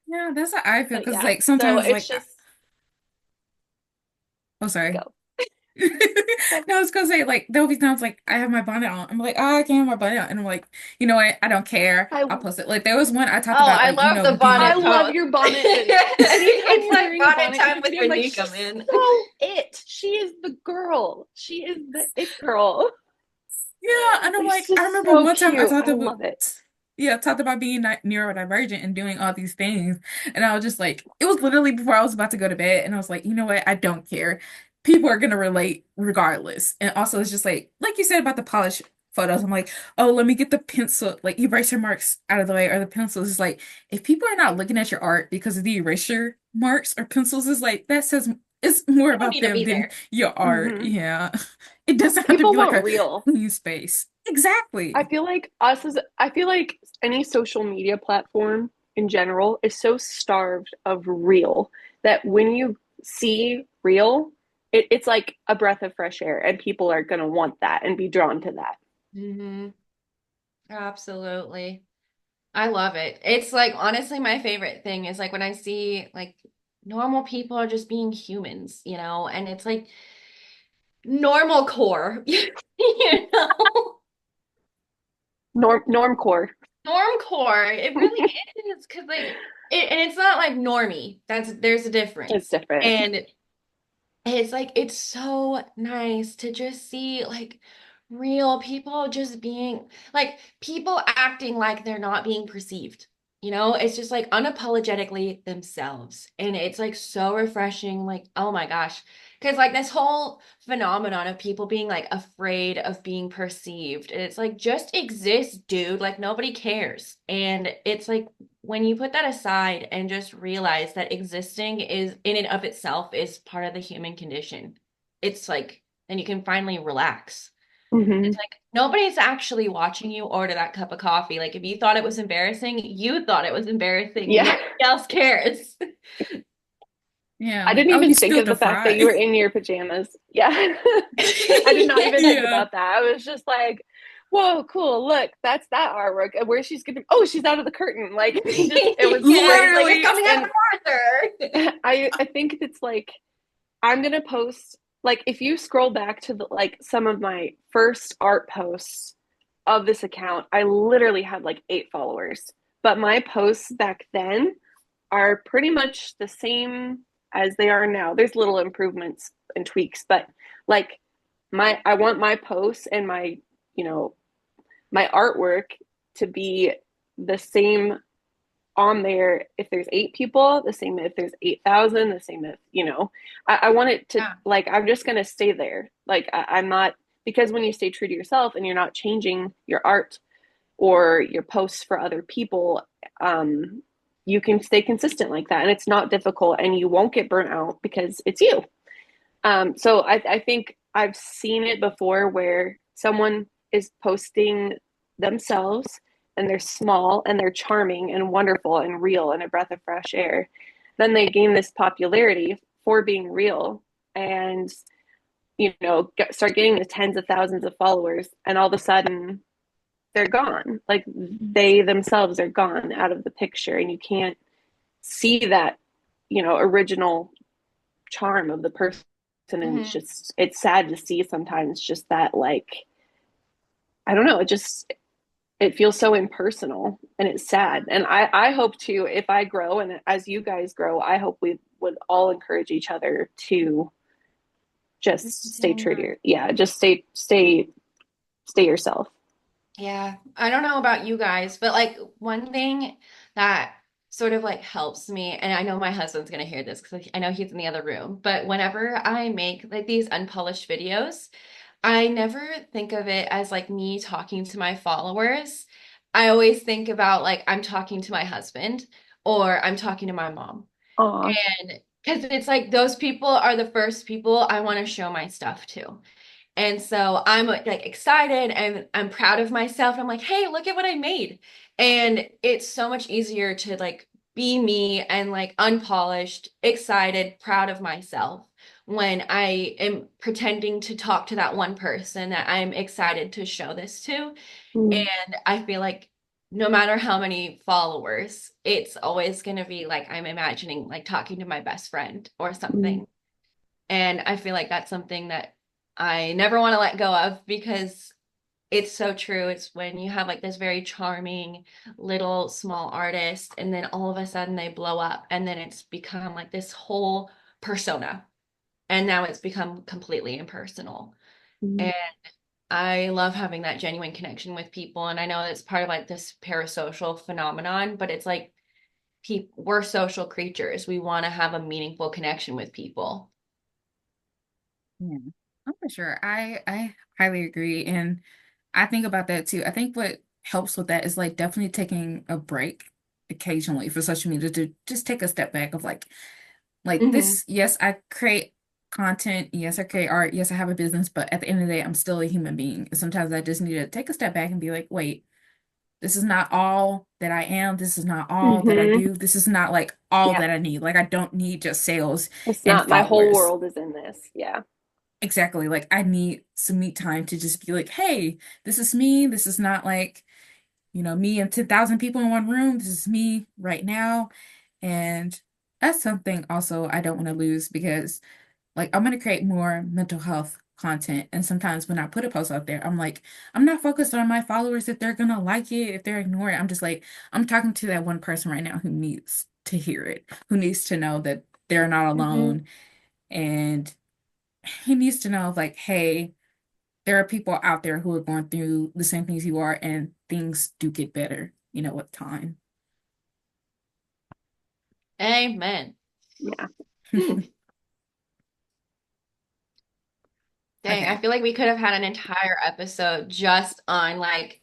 Yeah, that's how I feel. but Because yeah, like so sometimes it's like just oh sorry. go. No, I was gonna say like there'll be times like I have my bonnet on. I'm like, oh, I can't have my bonnet on, and I'm like, you know what? I don't care. I I'll post it. Like there was one I talked Oh, about I like love the being I bonnet love post. your bonnet video. Anytime It's you're like wearing a bonnet bonnet in time a with video, I'm like, Renika, she's man. so it. She is the girl. She is the it girl. yeah, and I'm Like, she's like, I just remember so one time I cute. talked I about love it. yeah, talked about being neurodivergent and doing all these things. And I was just like, it was literally before I was about to go to bed. And I was like, you know what? I don't care. People are gonna relate regardless. And also it's just like you said about the polish photos. I'm like, oh, let me get the pencil, like eraser marks out of the way or the pencils. It's like if people are not looking at your art because of the erasure marks or pencils, is like that says it's more You don't about need to them be than there. your art. Hmm. Yeah. It doesn't have to People be like want a real. clean space. Exactly. I feel like any social media platform in general is so starved of real that when you see real, it's like a breath of fresh air, and people are going to want that and be drawn to that. Hmm. Absolutely. I love it. It's like honestly my favorite thing is like when I see like normal people are just being humans, and it's like normal core, you know, Normcore. norm core. It really is because like and it's not like normie. There's a It's difference. different. And it's like it's so nice to just see like real people just being like people acting like they're not being perceived. It's just like unapologetically themselves. And it's like so refreshing. Like, oh my gosh. Because like this whole phenomenon of people being like afraid of being perceived, and it's like just exist, dude. Like nobody cares. And it's like when you put that aside and just realize that existing is in and of itself is part of the human condition, it's like and you can finally relax. Hmm. It's like nobody's actually watching you order that cup of coffee. Like if you thought it was embarrassing, you thought it was embarrassing. Yeah. Nobody else cares. Yeah, I like, didn't oh, even you think spilled of the the fact that you were fry. in your pajamas. Yeah. I did not even think Yeah. about that. I was just like, whoa, cool. Look, that's that artwork. And where she's gonna, oh, she's out of the curtain. Like, just, it was Yeah, it's like crazy. it's Literally. coming out And farther. I think it's like, I'm gonna post, like, if you scroll back to the, like, some of my first art posts of this account, I literally had like 8 followers. But my posts back then are pretty much the same as they are now. There's little improvements and tweaks, but like I want my posts and my, you know, my artwork to be the same on there if there's 8 people, the same if there's 8,000, the same if, I want it to, Yeah. like, I'm just going to stay there. Like, I'm not, because when you stay true to yourself and you're not changing your art or your posts for other people, you can stay consistent like that. And it's not difficult and you won't get burnt out because it's you. So I think I've seen it before where someone is posting themselves and they're small and they're charming and wonderful and real and a breath of fresh air. Then they gain this popularity for being real and, start getting the tens of thousands of followers. And all of a sudden, they're gone. Like they themselves are gone out of the picture, and you can't see that, original charm of the person. And Mhm. it's sad to see sometimes just that, like, I don't know, it feels so impersonal and it's sad. And I hope to, if I grow and as you guys grow, I hope we would all encourage each other to Just just stay true to continue. your, yeah, just stay yourself. Yeah, I don't know about you guys, but like one thing that sort of like helps me, and I know my husband's gonna hear this because I know he's in the other room, but whenever I make like these unpolished videos, I never think of it as like me talking to my followers. I always think about like I'm talking to my husband or I'm talking to my mom. Aw. And because it's like those people are the first people I want to show my stuff to. And so I'm like excited and I'm proud of myself. I'm like, hey, look at what I made. And it's so much easier to like be me and like unpolished, excited, proud of myself when I am pretending to talk to that one person that I'm excited to show this to. Mm. And I feel like no matter how many followers, it's always going to be like I'm imagining like talking to my best friend or Mm. something. And I feel like that's something that I never want to let go of because it's so true. It's when you have like this very charming little small artist, and then all of a sudden they blow up, and then it's become like this whole persona. And now it's become completely impersonal. Mm. And I love having that genuine connection with people. And I know it's part of like this parasocial phenomenon, but it's like we're social creatures. We want to have a meaningful connection with people. Yeah, I'm for sure. I highly agree, and I think about that too. I think what helps with that is like definitely taking a break occasionally for social media to just take a step back of like Hmm. this. Yes, I create content. Yes, I create art. Yes, I have a business, but at the end of the day, I'm still a human being. And sometimes I just need to take a step back and be like, wait, this is not all that I am. This is not all that I Hmm. do. This is not like all Yeah. that I need. Like I don't need just sales It's and not my whole followers. world is in this. Yeah. Exactly. Like I need some me time to just be like, hey, this is me. This is not like, me and 10,000 people in one room. This is me right now. And that's something also I don't want to lose because like I'm gonna create more mental health content. And sometimes when I put a post out there, I'm like, I'm not focused on my followers if they're gonna like it, if they're ignoring it. I'm just like, I'm talking to that one person right now who needs to hear it, who needs to know that they're not Hmm. alone. And he needs to know like, hey, there are people out there who are going through the same things you are, and things do get better, with time. Amen. Yeah. Dang, I Okay. feel like we could have had an entire episode just on like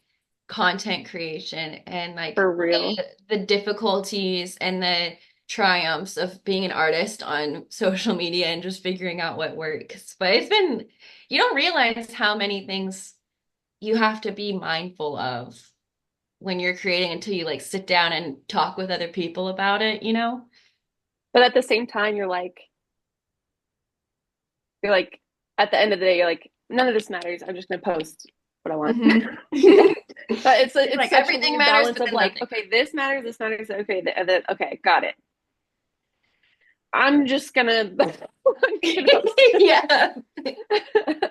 content creation and like For real. the difficulties and the triumphs of being an artist on social media and just figuring out what works. But it's been, you don't realize how many things you have to be mindful of when you're creating until you like sit down and talk with other people about it, you know? But at the same time, you're like, at the end of the day, you're like, none of this matters. I'm just gonna post what I want. Hmm. But it's Like such a everything weird matters, balance but of then like, nothing. okay, this matters, okay, okay, got it. I'm just gonna, I'm gonna post. Yeah, so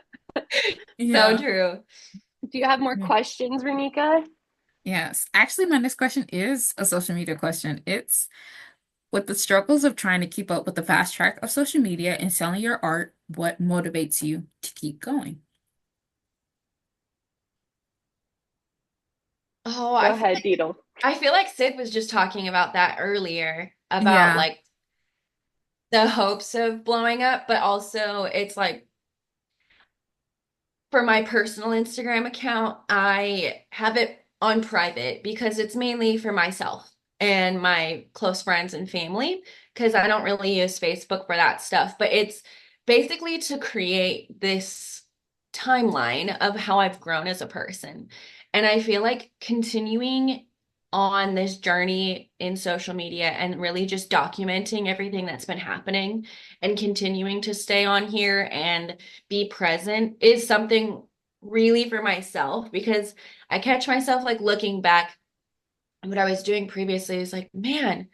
Yeah. true. Do you have more Yeah. questions, Renika? Yes. Actually, my next question is a social media question. It's with the struggles of trying to keep up with the fast track of social media and selling your art, what motivates you to keep going? Oh, Go ahead, Deedle. I feel like Sid was just talking about that earlier about Yeah. like the hopes of blowing up, but also it's like for my personal Instagram account, I have it on private because it's mainly for myself and my close friends and family because I don't really use Facebook for that stuff. But it's basically to create this timeline of how I've grown as a person. And I feel like continuing on this journey in social media and really just documenting everything that's been happening and continuing to stay on here and be present is something really for myself because I catch myself like looking back at what I was doing previously is like, man,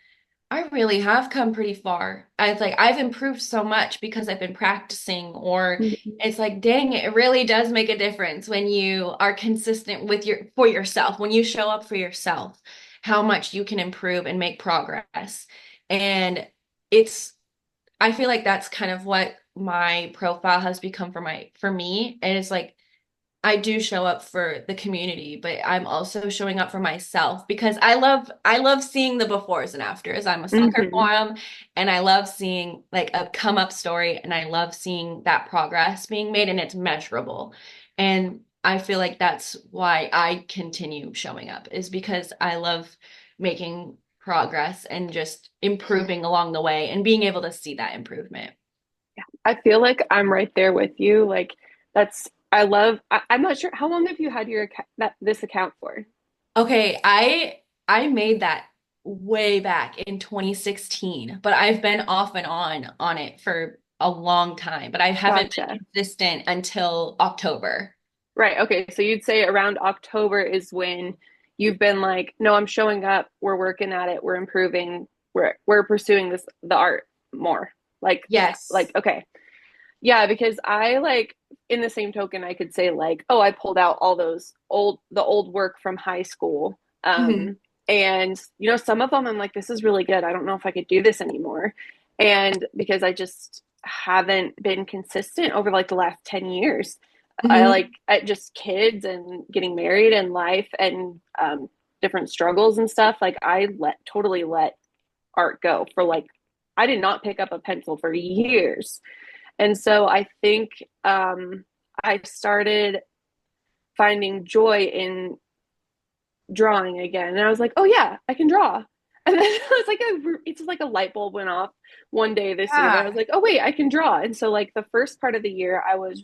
I really have come pretty far. I've improved so much because I've been practicing, or Mhm. it's like, dang, it really does make a difference when you are consistent with your for yourself, when you show up for yourself, how much you can improve and make progress. And it's I feel like that's kind of what my profile has become for me. And it's like I do show up for the community, but I'm also showing up for myself because I love seeing the befores and afters. I'm a sucker for Mhm. them, and I love seeing like a come up story, and I love seeing that progress being made, and it's measurable. And I feel like that's why I continue showing up is because I love making progress and just improving along the way and being able to see that improvement. I feel like I'm right there with you. Like I'm not sure how long have you had this account for? Okay, I made that way back in 2016, but I've been off and on it for a long time, but I haven't Gotcha. been consistent until October. Right. Okay. So you'd say around October is when you've been like, no, I'm showing up, we're working at it, we're improving, we're pursuing the art more. Like Yes. okay. Yeah, because I like in the same token I could say like, oh, I pulled out all the old work from high school. Hmm. And some of them I'm like, this is really good. I don't know if I could do this anymore. And because I just haven't been consistent over like the last 10 years. Hmm. I just kids and getting married and life and different struggles and stuff. Like I totally let art go for like I did not pick up a pencil for years. And so I think I started finding joy in drawing again. And I was like, oh, yeah, I can draw. And then it's like a light bulb went off one day this year that I was Yeah. like, oh, wait, I can draw. And so, like, the first part of the year, I was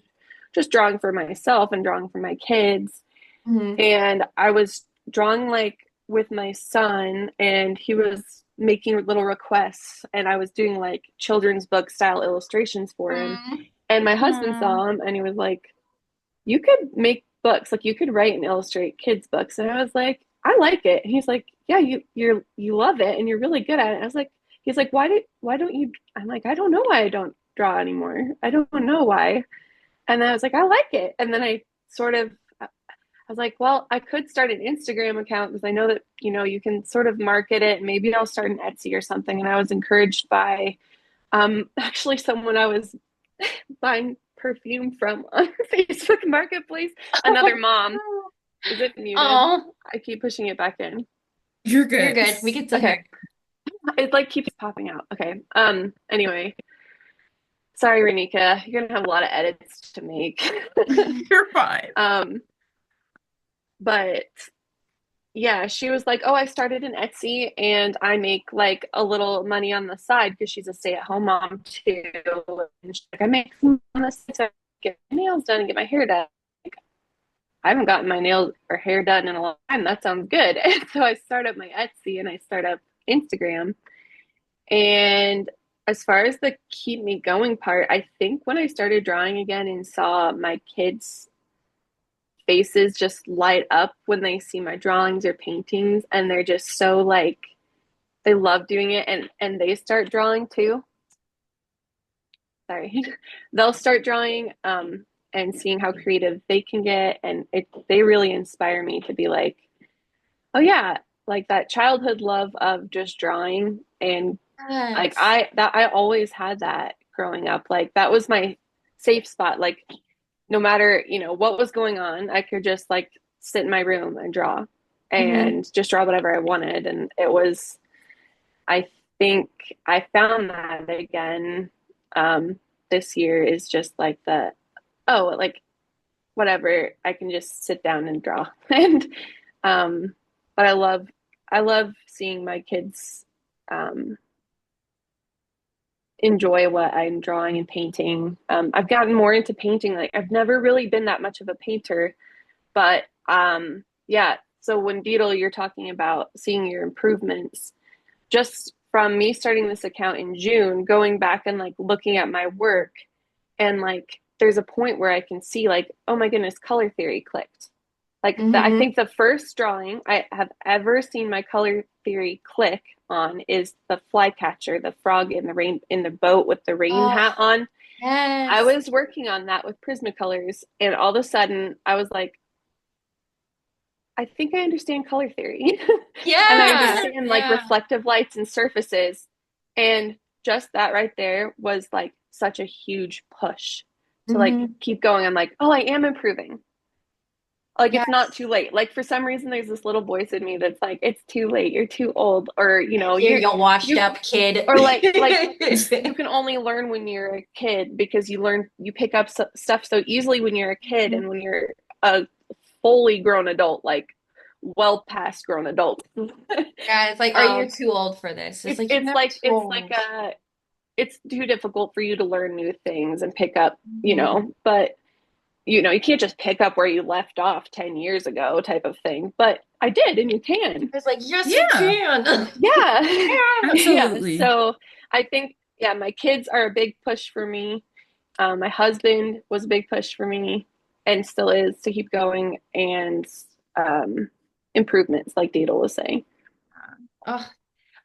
just drawing for myself and drawing for my kids. Hmm. And I was drawing like with my son, and he was making little requests, and I was doing like children's book style illustrations for him. And my husband Hmm. saw him and he was like, you could make books, like you could write and illustrate kids' books. And I was like, I like it. And he's like, yeah, you love it and you're really good at it. I was like, he's like, why don't you? I'm like, I don't know why I don't draw anymore. I don't know why. And then I was like, I like it. And then I was like, well, I could start an Instagram account because I know that, you can sort of market it. Maybe I'll start an Etsy or something. And I was encouraged by actually someone I was buying perfume from on Facebook Marketplace. Another mom. Is it muted? Oh, I keep pushing it back in. You're you're good. good. We can still Okay. hear It like keeps popping out. Okay. Anyway, sorry, Renika. You're gonna have a lot of edits to make. you. You're fine. But yeah, she was like, "Oh, I started an Etsy and I make like a little money on the side because she's a stay-at-home mom too." And she's like, "I make some on the side so I get my nails done and get my hair done." Like, I haven't gotten my nails or hair done in a long time. That sounds good. And so I start up my Etsy and I start up Instagram. And as far as the keep me going part, I think when I started drawing again and saw my kids' faces just light up when they see my drawings or paintings, and they're just so like they love doing it, and they start drawing too. Sorry. They'll start drawing and seeing how creative they can get, and they really inspire me to be like, "Oh yeah, like that childhood love of just drawing." And like Yes. I always had that growing up. Like that was my safe spot. Like no matter, what was going on, I could just like sit in my room and draw Hmm. and just draw whatever I wanted. And it was, I think I found that again this year is just like like whatever, I can just sit down and draw. And um, but I love seeing my kids um, enjoy what I'm drawing and painting. I've gotten more into painting. Like I've never really been that much of a painter, but yeah. So when Beetle, you're talking about seeing your improvements, just from me starting this account in June, going back and like looking at my work, and like there's a point where I can see like, oh my goodness, color theory clicked. Like I Hmm. think the first drawing I have ever seen my color theory click on is the flycatcher, the frog in the rain in the boat with the rain Oh, hat on. I yes. was working on that with Prismacolors, and all of a sudden I was like, I think I understand color theory. And I Yeah. understand like Yeah. reflective lights and surfaces. And just that right there was like such a huge push to like Hmm. keep going. I'm like, oh, I am improving. Like it's not Yes. too late. Like for some reason there's this little voice in me that's like, it's too late, you're too old, or You're your washed you up kid. or like you can only learn when you're a kid because you pick up stuff so easily when you're a kid, and when you're a fully grown adult, like well past grown adult. Yeah, it's like, are you um too old for this? It's it's like, you're it's never like too it's like old. it's too difficult for you to learn new things and pick up, Hmm. but you can't just pick up where you left off 10 years ago type of thing, but I did, and you can. It's like, yes, you Yeah, can. Yeah. Yeah, absolutely. so I think, yeah, my kids are a big push for me. My husband was a big push for me and still is to keep going, and um, improvements, like Data was saying. Oh,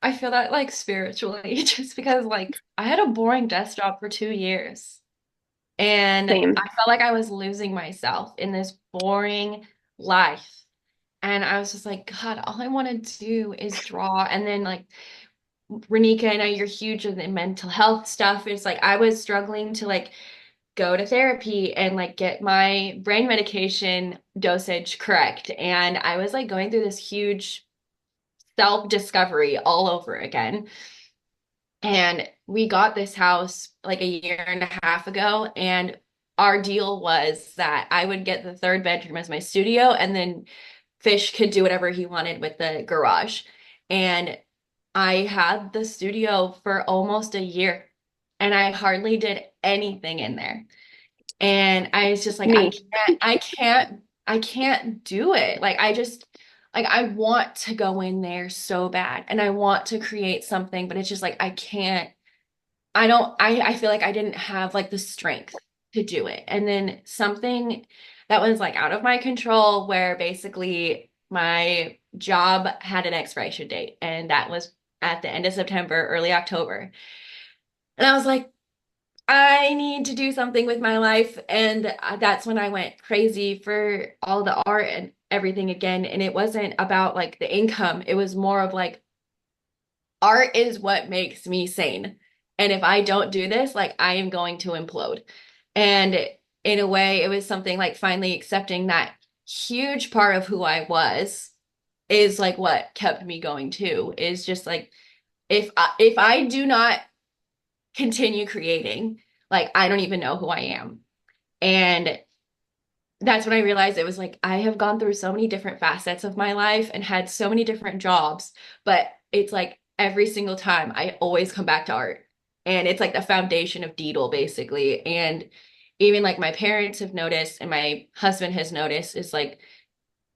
I feel that like spiritually, just because like I had a boring desk job for 2 years. And Same. I felt like I was losing myself in this boring life. And I was just like, God, all I want to do is draw. And then like Renika, I know you're huge in the mental health stuff. It's like I was struggling to like go to therapy and like get my brain medication dosage correct. And I was like going through this huge self-discovery all over again. And we got this house like a year and a half ago, and our deal was that I would get the third bedroom as my studio, and then Fish could do whatever he wanted with the garage. And I had the studio for almost a year, and I hardly did anything in there. And I was just like, Me. I can't do it. Like I just like I want to go in there so bad and I want to create something, but it's just like I can't I don't I feel like I didn't have like the strength to do it. And then something that was like out of my control where basically my job had an expiration date and that was at the end of September, early October. And I was like, I need to do something with my life. And that's when I went crazy for all the art and everything again. And it wasn't about like the income, it was more of like, art is what makes me sane. And if I don't do this, like I am going to implode. And in a way, it was something like finally accepting that huge part of who I was is like what kept me going too, is just like, if I do not continue creating, like I don't even know who I am. And that's when I realized it was like I have gone through so many different facets of my life and had so many different jobs, but it's like every single time I always come back to art. And it's like the foundation of Deedle, basically. And even like my parents have noticed and my husband has noticed is like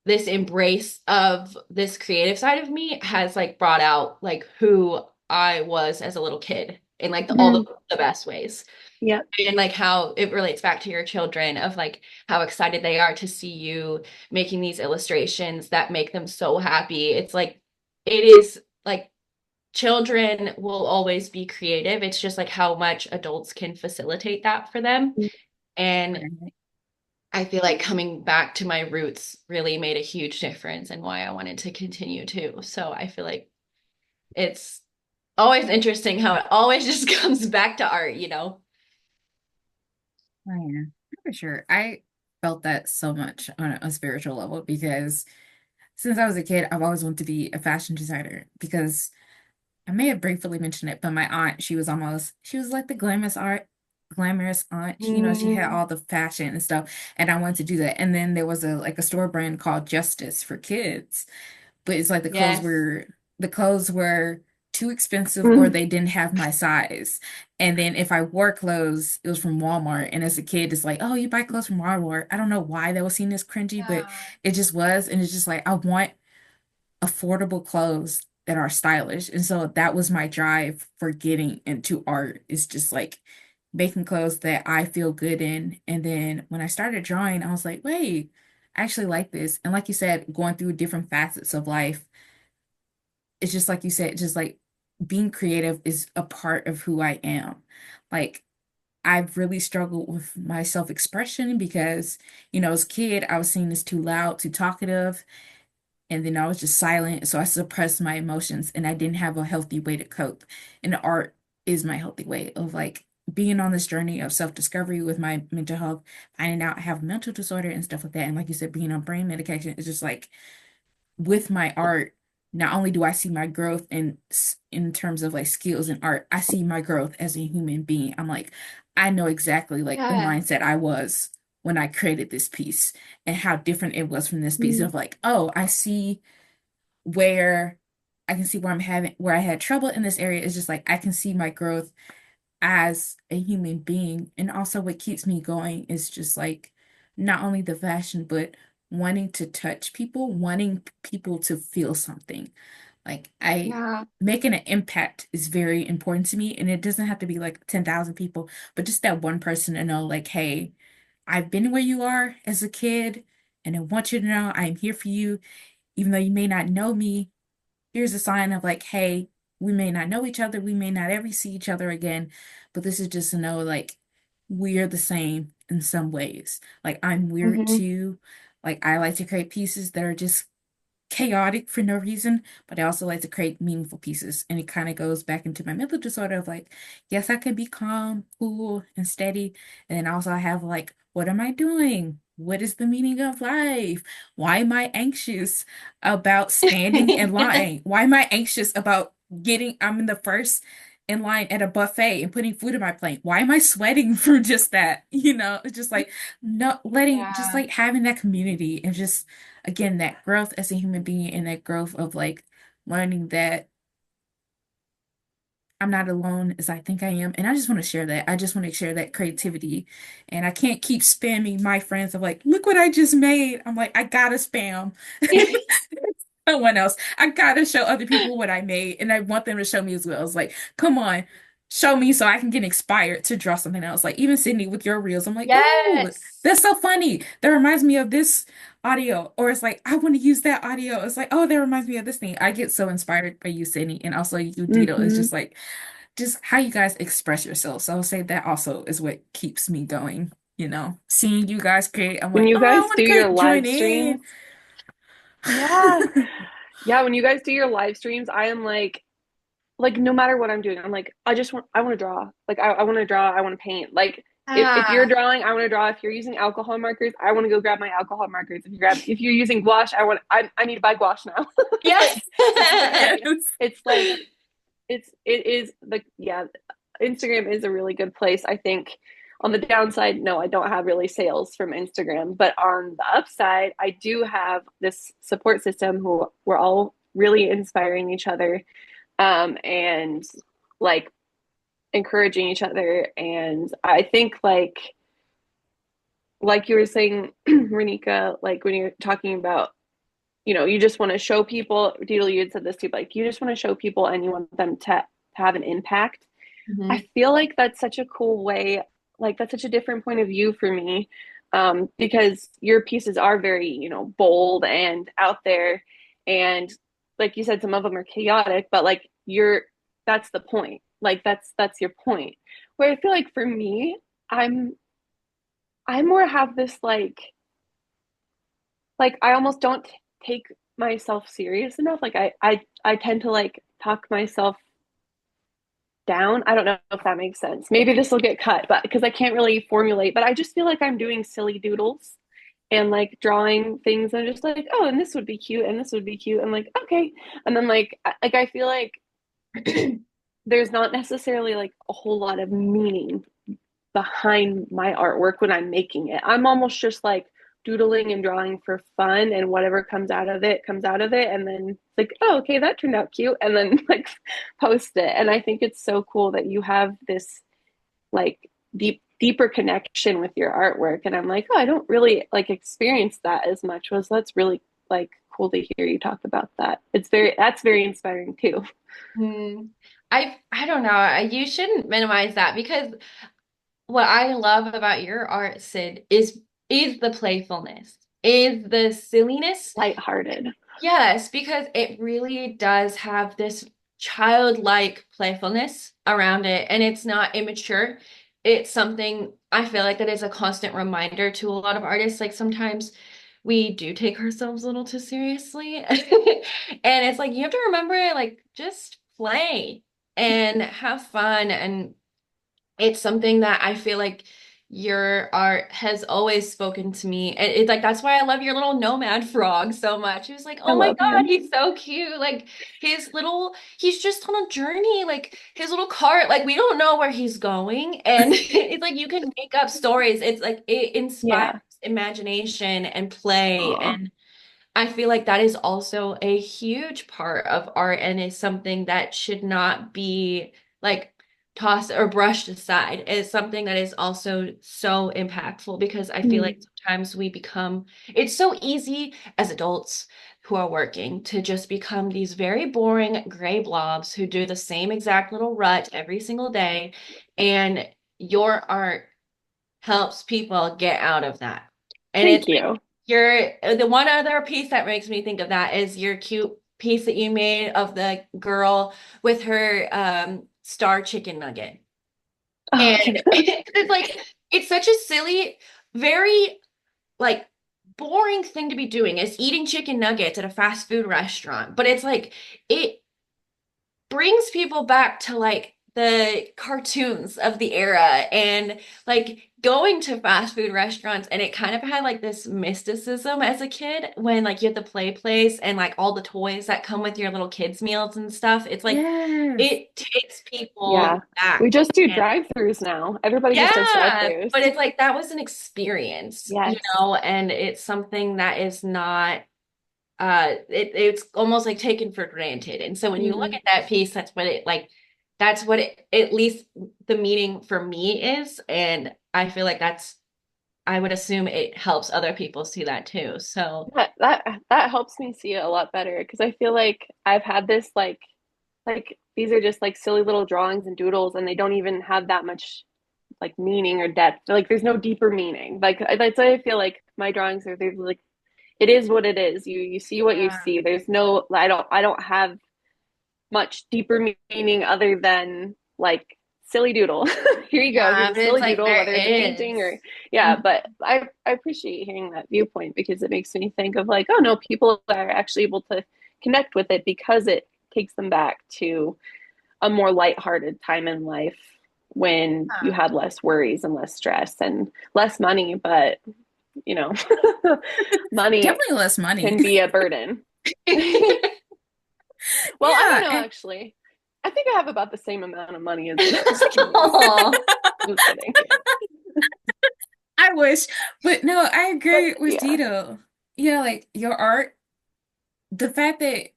this embrace of this creative side of me has like brought out like who I was as a little kid in like all Mhm. the best ways. Yep. And like how it relates back to your children of like how excited they are to see you making these illustrations that make them so happy. It's like it is like children will always be creative. It's just like how much adults can facilitate that for them. And Right. I feel like coming back to my roots really made a huge difference and why I wanted to continue too. So I feel like it's always interesting how it always just comes back to art, you know? Oh, yeah, for sure. I felt that so much on a spiritual level because since I was a kid, I've always wanted to be a fashion designer because I may have briefly mentioned it, but my aunt, she was like the glamorous aunt. She had Mm, all the fashion and stuff, and I wanted to do that. And then there was a store brand called Justice for kids, but it's like yes. the clothes were too expensive or Mhm. they didn't have my size. And then if I wore clothes, it was from Walmart. And as a kid, it's like, oh, you buy clothes from Walmart. I don't know why that was seen as cringy, but Yeah. it just was. And it's just like, I want affordable clothes that are stylish. And so that was my drive for getting into art. Is just like making clothes that I feel good in. And then when I started drawing, I was like, wait, I actually like this. And like you said, going through different facets of life, it's just like you said, just like being creative is a part of who I am. Like I've really struggled with my self-expression because, as a kid, I was seen as too loud, too talkative, and then I was just silent. So I suppressed my emotions and I didn't have a healthy way to cope. And the art is my healthy way of like being on this journey of self-discovery with my mental health, finding out I have a mental disorder and stuff like that. And like you said, being on brain medication is just like with my art, not only do I see my growth in terms of like skills and art, I see my growth as a human being. I'm like, I know exactly like the Yeah. mindset I was when I created this piece and how different it was from this piece Mhm. of like, oh, where I can see where I had trouble in this area. Is just like I can see my growth as a human being. And also what keeps me going is just like not only the fashion, but wanting to touch people, wanting people to feel something. Like I Yeah. making an impact is very important to me. And it doesn't have to be like 10,000 people, but just that one person to know, like, hey, I've been where you are as a kid, and I want you to know I'm here for you, even though you may not know me. Here's a sign of like, hey, we may not know each other, we may not ever see each other again, but this is just to know like we're the same in some ways. Like I'm weird Mhm. too. Like I like to create pieces that are just chaotic for no reason, but I also like to create meaningful pieces. And it kind of goes back into my mental disorder of like, yes, I can be calm, cool, and steady. And then also I have like, what am I doing? What is the meaning of life? Why am I anxious about standing in line? Why am I anxious about I'm in the first in line at a buffet and putting food in my plate? Why am I sweating for just that? It's just like not letting, just Yeah. like having that community and just again that growth as a human being and that growth of like learning that I'm not alone as I think I am. And I just want to share that. I just want to share that creativity. And I can't keep spamming my friends of like, look what I just made. I'm like, I gotta spam someone else. I gotta show other people what I made. And I want them to show me as well. It's like, come on, show me so I can get inspired to draw something else. Like even Sydney with your reels, I'm like, ooh, Yes. that's so funny. That reminds me of this audio. Or it's like, I want to use that audio. It's like, oh, that reminds me of this thing. I get so inspired by you, Sydney, and also you, Dito. It's Mhm. just like just how you guys express yourself. So I'll say that also is what keeps me going. Seeing you guys create, I'm When like, you oh, I guys want do to your create, join live in. streams, yeah. Yeah, when you guys do your live streams, I am like no matter what I'm doing, I'm like, I want to draw. Like I want to draw, I want to paint. Like if you're Ah, drawing, I want to draw. If you're using alcohol markers, I want to go grab my alcohol markers. If you're using gouache, I need to buy gouache now. yes. Like it's Yes. it's like it is like yeah, Instagram is a really good place, I think. on the downside, no, I don't have really sales from Instagram. But on the upside, I do have this support system who we're all really inspiring each other, and like encouraging each other. And I think like you were saying, Renika, like when you're talking about, you just want to show people, Deedle, you had said this too, like you just want to show people and you want them to have an impact. Mhm. I feel like that's such a cool way, like that's such a different point of view for me, because your pieces are very, bold and out there. And like you said, some of them are chaotic, but like that's the point. Like that's your point. Where I feel like for me, I'm I more have this like I almost don't take myself serious enough. Like I tend to like talk myself down. I don't know if that makes sense. Maybe this will get cut, but because I can't really formulate, but I just feel like I'm doing silly doodles and like drawing things and just like, oh, and this would be cute and this would be cute. And like, okay. And then like I feel like there's not necessarily like a whole lot of meaning behind my artwork when I'm making it. I'm almost just like doodling and drawing for fun, and whatever comes out of it comes out of it. And then like, oh, okay, that turned out cute. And then like post it. And I think it's so cool that you have this like deeper connection with your artwork. And I'm like, oh, I don't really like experience that as much. Was That's really like cool to hear you talk about that. That's very inspiring too. Hmm. I don't know. You shouldn't minimize that because what I love about your art, Sid, is the playfulness, is the silliness. Lighthearted. Yes, because it really does have this childlike playfulness around it, and it's not immature. It's something I feel like that is a constant reminder to a lot of artists. Like sometimes we do take ourselves a little too seriously. And it's like you have to remember, like, just play and have fun. And it's something that I feel like your art has always spoken to me. And it's like that's why I love your little nomad frog so much. He was like, I oh my love God, him. he's so cute. Like he's just on a journey, like his little cart, like we don't know where he's going. And it's like you can make up stories. It's like it inspires Yeah. imagination and play. Aw. And I feel like that is also a huge part of art and is something that should not be like tossed or brushed aside. It's something that is also so impactful because I feel like Mm. sometimes it's so easy as adults who are working to just become these very boring gray blobs who do the same exact little rut every single day. And your art helps people get out of that. And Thank it's you. the one other piece that makes me think of that is your cute piece that you made of the girl with her star chicken nugget. Oh, And it's like it's such a silly, very like boring thing to be doing is eating chicken nuggets at a fast food restaurant. But it's like it brings people back to like the cartoons of the era and like going to fast food restaurants, and it kind of had like this mysticism as a kid when like you had the play place and like all the toys that come with your little kids meals and stuff. It's like Yes. it takes people yeah. We back. just do And drive-throughs now. Everybody just does yeah, drive-throughs. but it's like that was an experience, Yes. and it's something that is not it's almost like taken for granted. And so when you look Hmm. at that piece, that's what it, at least the meaning for me is. And I feel like I would assume it helps other people see that too. So That helps me see it a lot better because I feel like I've had this like these are just like silly little drawings and doodles and they don't even have that much like meaning or depth. Like there's no deeper meaning. Like that's why I feel like my drawings are there's like it is what it is. You see what you Yeah. see. There's no I don't have much deeper meaning other than like silly doodle. Here you go. Here's yeah, a but it's silly like doodle, there whether it's a painting or is. yeah. But I appreciate hearing that viewpoint because it makes me think of like, oh no, people are actually able to connect with it because it takes them back to a more lighthearted time in life when you Yeah. had less worries and less stress and less money, but you know, money Definitely less money. can be a burden. Well, I don't Yeah. know And actually. I think I have about the same amount of money as when I was a kid. Aw. Just kidding. I wish. But no, I But agree with yeah, Dito. Yeah, like your art, the fact that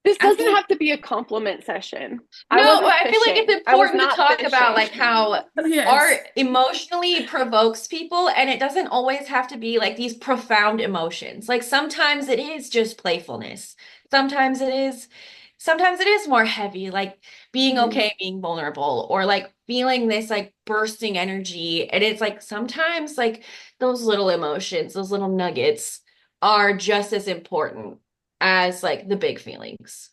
this I doesn't think, have to be a compliment session. I No, wasn't I feel like it's fishing. I was important to not talk about fishing. like how yes. art emotionally provokes people and it doesn't always have to be like these profound emotions. Like sometimes it is just playfulness. Sometimes it is sometimes it is more heavy, like being Mhm. okay, being vulnerable, or like feeling this like bursting energy. And it's like sometimes like those little emotions, those little nuggets are just as important as like the big feelings.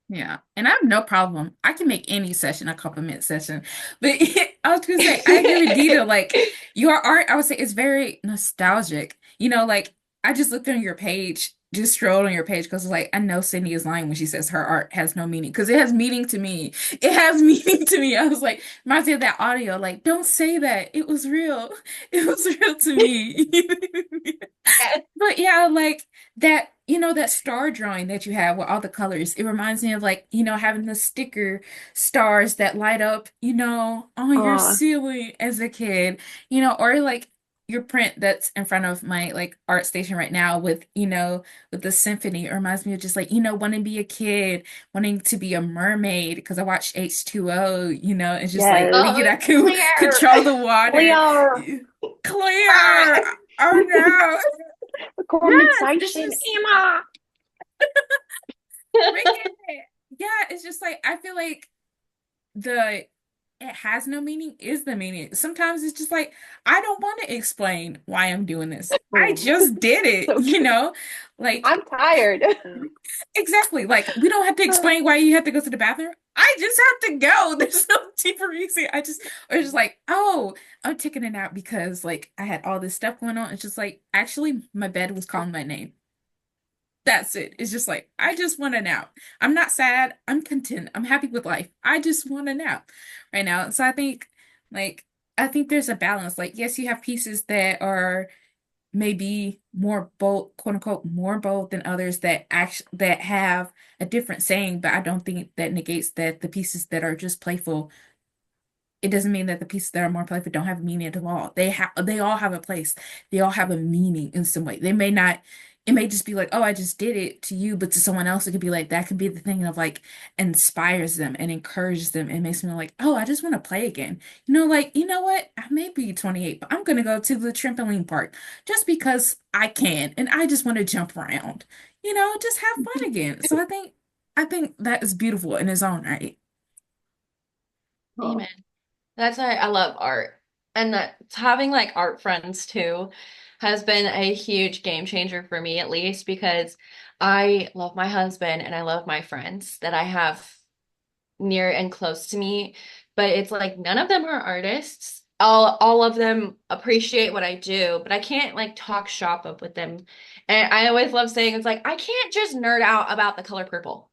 Yeah, and I have no problem. I can make any session a compliment session. But I was gonna say, I agree with Dita. Like your art, I would say it's very nostalgic. Like I just looked on your page, just strolled on your page because like I know Sydney is lying when she says her art has no meaning because it has meaning to me. It has meaning to me. I was like, reminds me of that audio. Like, don't say that. It was real. It was real to me. But yeah, like that, that star drawing that you have with all the colors, it reminds me of like, having the sticker stars that light up, on your Aw, ceiling as a kid, or like your print that's in front of my like art station right now with the symphony. It reminds me of just like, wanting to be a kid, wanting to be a mermaid because I watched H2O, it's just like yes. thinking Oh, I could Claire. control the water. Clear. Clear. Oh no. The Yes, it's condensation, just Emma. freaking it. Yeah, it's just like I feel like the it has no meaning is the meaning. Sometimes it's just like I don't want to explain why I'm doing this. I Oh, just did it, so true. Like I'm tired. exactly. Like we don't have to explain why you have to go to the bathroom. I just have to go. There's no deeper reason. Or it's just like, oh, I'm taking it out because like I had all this stuff going on. It's just like actually my bed was calling my name. That's it. It's just like, I just want a nap. I'm not sad. I'm content. I'm happy with life. I just want a nap right now. So like, I think there's a balance. Like, yes, you have pieces that are maybe more bold, quote unquote, more bold than others that have a different saying, but I don't think that negates that the pieces that are just playful it doesn't mean that the pieces that are more playful don't have meaning at all. They all have a place. They all have a meaning in some way. They may not, it may just be like, oh, I just did it to you, but to someone else, it could be like that could be the thing of like inspires them and encourages them and makes them like, oh, I just want to play again. Like, you know what? I may be 28, but I'm gonna go to the trampoline park just because I can and I just want to jump around. Just have fun again. So I think that is beautiful in its own right. Oh, Amen. That's why I love art. And that having like art friends too has been a huge game changer for me, at least because I love my husband and I love my friends that I have near and close to me. But it's like none of them are artists. All of them appreciate what I do, but I can't like talk shop up with them. And I always love saying it's like I can't just nerd out about the color purple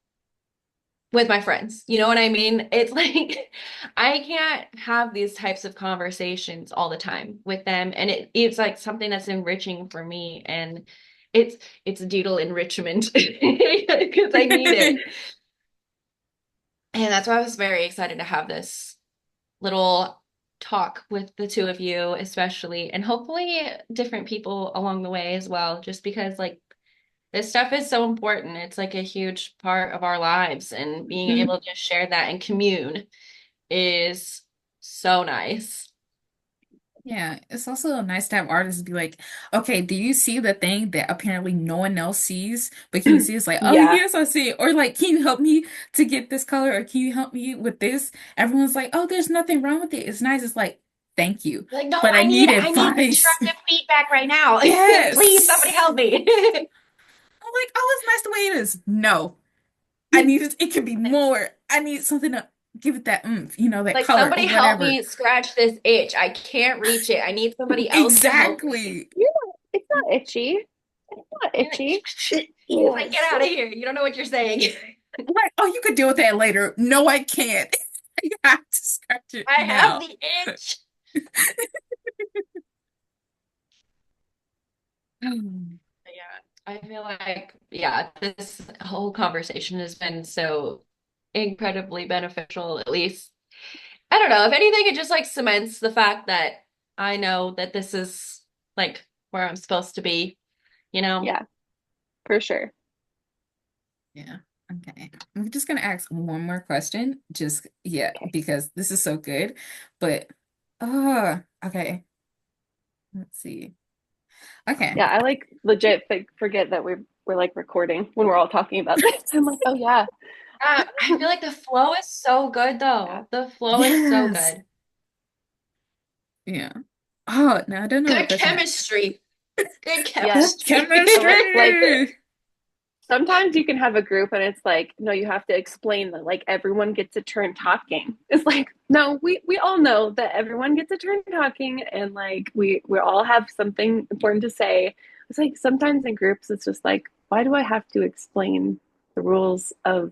with my friends. You know what I mean? It's like I can't have these types of conversations all the time with them. And it's like something that's enriching for me. And it's it's doodle enrichment because I need it. And that's why I was very excited to have this little talk with the two of you, especially, and hopefully different people along the way as well, just because like this stuff is so important. It's like a huge part of our lives, and being mhm. able to just share that and commune is so nice. Yeah, it's also nice to have artists be like, okay, do you see the thing that apparently no one else sees? But can you see it's like, oh Yeah. yes, I see it. Or like, can you help me to get this color? Or can you help me with this? Everyone's like, oh, there's nothing wrong with it. It's nice. It's like, thank you. Like, no, But I need I need advice. constructive feedback right now. Please, somebody Yes. help me. I'm like, oh, it's nice the way it is. No, I need it. It could be more. I need something to give it that oomph, that Like, color somebody or help whatever. me scratch this itch. I can't reach it. I need somebody else to help me. Exactly. You're not, it's not itchy. It's not You're like, itchy. It he's like, get is. out of here. You don't know what you're saying. I'm like, oh, you could deal with that later. No, I can't. I have to scratch it I have now. the itch. Yeah, I feel like, yeah, this whole conversation has been so incredibly beneficial, at least. I don't know. If anything, it just like cements the fact that I know that this is like where I'm supposed to be, you know? Yeah, for sure. Yeah. Okay. I'm just gonna ask one more question. Just yeah, Okay. because this is so good. But okay. Let's see. Okay. Yeah, I like legit forget that we're like recording when we're all talking about this. I'm like, oh yeah. I feel like the flow is so good Yeah. though. The flow is so Yes. good. Yeah. Oh, now I don't know a Good question. chemistry. Good Yes. Good chemistry. Like chemistry. sometimes you can have a group and it's like, no, you have to explain that like everyone gets a turn talking. It's like, no, we all know that everyone gets a turn talking and like we all have something important to say. It's like sometimes in groups it's just like, why do I have to explain the rules of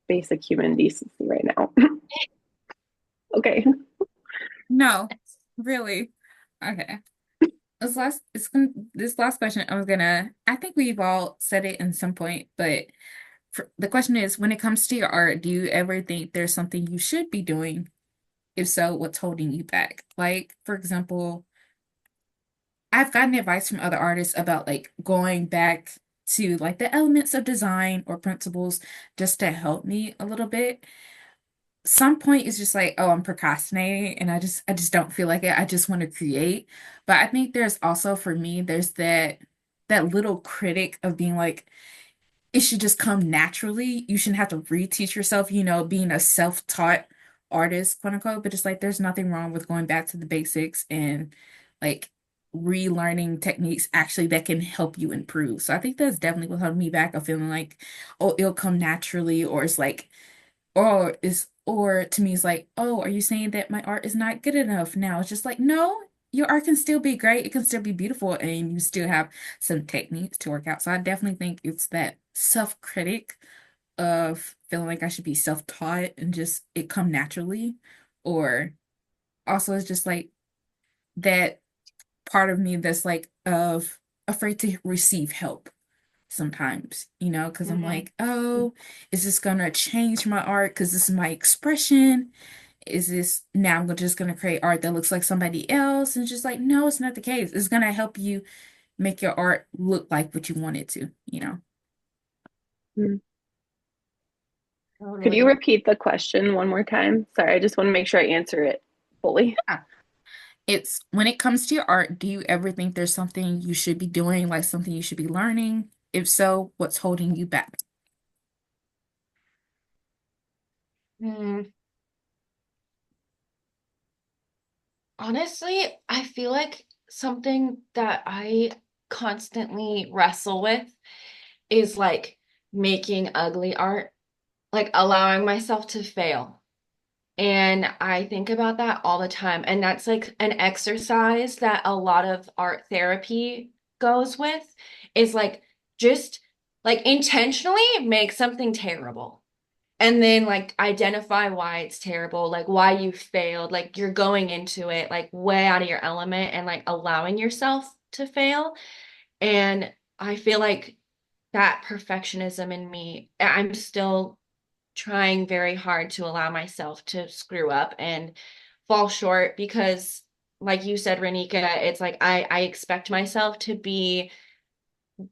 basic human decency right now? Okay. No, really. Okay. This last question I think we've all said it in some point, but the question is, when it comes to your art, do you ever think there's something you should be doing? If so, what's holding you back? Like, for example, I've gotten advice from other artists about like going back to like the elements of design or principles just to help me a little bit. Some point is just like, oh, I'm procrastinating and I just don't feel like it. I just want to create. But I think there's also for me, there's that little critic of being like, it should just come naturally. You shouldn't have to reteach yourself, being a self-taught artist, quote unquote. But it's like there's nothing wrong with going back to the basics and like relearning techniques actually that can help you improve. So I think that's definitely what held me back of feeling like, oh, it'll come naturally, or it's like, or to me it's like, oh, are you saying that my art is not good enough now? It's just like, no, your art can still be great. It can still be beautiful, and you still have some techniques to work out. So I definitely think it's that self-critic of feeling like I should be self-taught and just it come naturally. Or also it's just like that part of me that's like of afraid to receive help sometimes, because I'm Mhm. like, oh, is this gonna change my art? Because this is my expression. Is this now I'm just gonna create art that looks like somebody else? And it's just like, no, it's not the case. It's gonna help you make your art look like what you want it to. Could you Totally. repeat the question one more time? Sorry, I just want to make sure I answer it fully. Yeah. It's when it comes to your art, do you ever think there's something you should be doing, like something you should be learning? If so, what's holding you back? Hmm. Honestly, I feel like something that I constantly wrestle with is like making ugly art, like allowing myself to fail. And I think about that all the time. And that's like an exercise that a lot of art therapy goes with is like just like intentionally make something terrible. And then like identify why it's terrible, like why you failed, like you're going into it like way out of your element and like allowing yourself to fail. And I feel like that perfectionism in me, I'm still trying very hard to allow myself to screw up and fall short because like you said, Renika, it's like I expect myself to be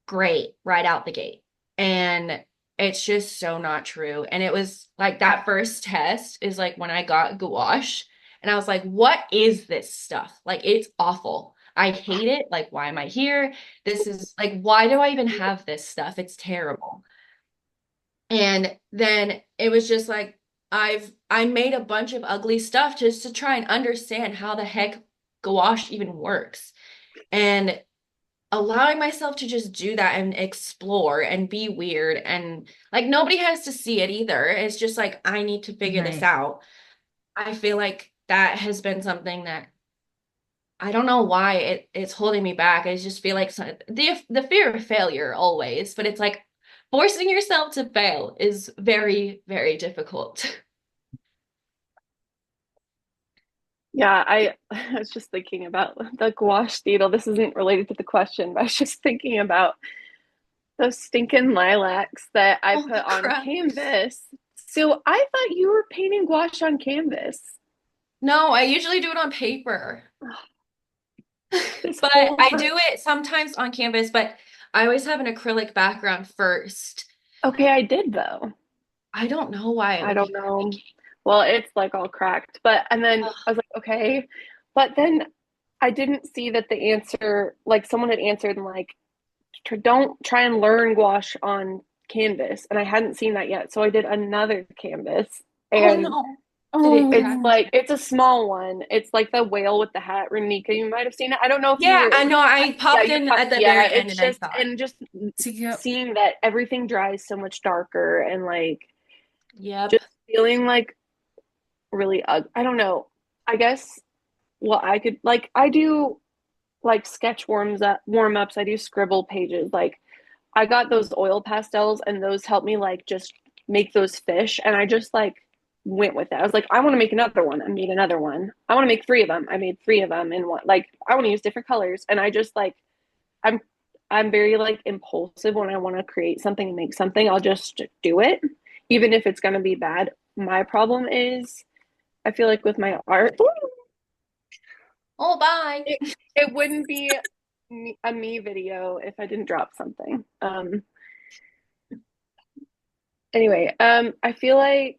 great right out the gate. And it's just so not true. And it was like that first test is like when I got gouache and I was like, what is this stuff? Like it's awful. I hate it. Like, why am I here? This is like, why do I even have this stuff? It's terrible. And then it was just like I made a bunch of ugly stuff just to try and understand how the heck gouache even works. And allowing myself to just do that and explore and be weird and like nobody has to see it either. It's just like I need to figure this Right. out. I feel like that has been something that I don't know why it's holding me back. I just feel like the fear of failure always, but it's like forcing yourself to fail is very, very difficult. Yeah, I was just thinking about the gouache needle. This isn't related to the question, but I was just thinking about those stinking lilacs that I Oh, the put on crumbs. canvas. So I thought you were painting gouache on canvas. No, I usually do it on paper. this But whole I time. do it sometimes on canvas, but I always have an acrylic background first. Okay, I did though. I don't know why I it don't keeps know. breaking. Well, it's like all cracked. But and then Ugh. I was like, okay. But then I didn't see that the answer, like someone had answered and like, don't try and learn gouache on canvas. And I hadn't seen that yet. So I did another canvas Oh and no. Did it it's crack? Oh, like it's a small one. It's like the whale with the hat, Renika. You might have seen it. I don't know if you Yeah, were I know. I yeah, popped you in pop at the yeah, very end it's and I just thought, and just to get seeing that everything dries so much darker and like yep. just feeling like really I don't know. I guess well I could like I do like sketch warm ups. I do scribble pages. Like I got those oil pastels and those help me like just make those fish and I just like went with it. I was like, I want to make another one. I made another one. I want to make three of them. I made three of them in one. Like I want to use different colors and I just like I'm I'm very like impulsive when I want to create something and make something. I'll just do it even if it's going to be bad. My problem is I feel like with my art Oh, bye. it, it wouldn't be a me video if I didn't drop something. Anyway, I feel like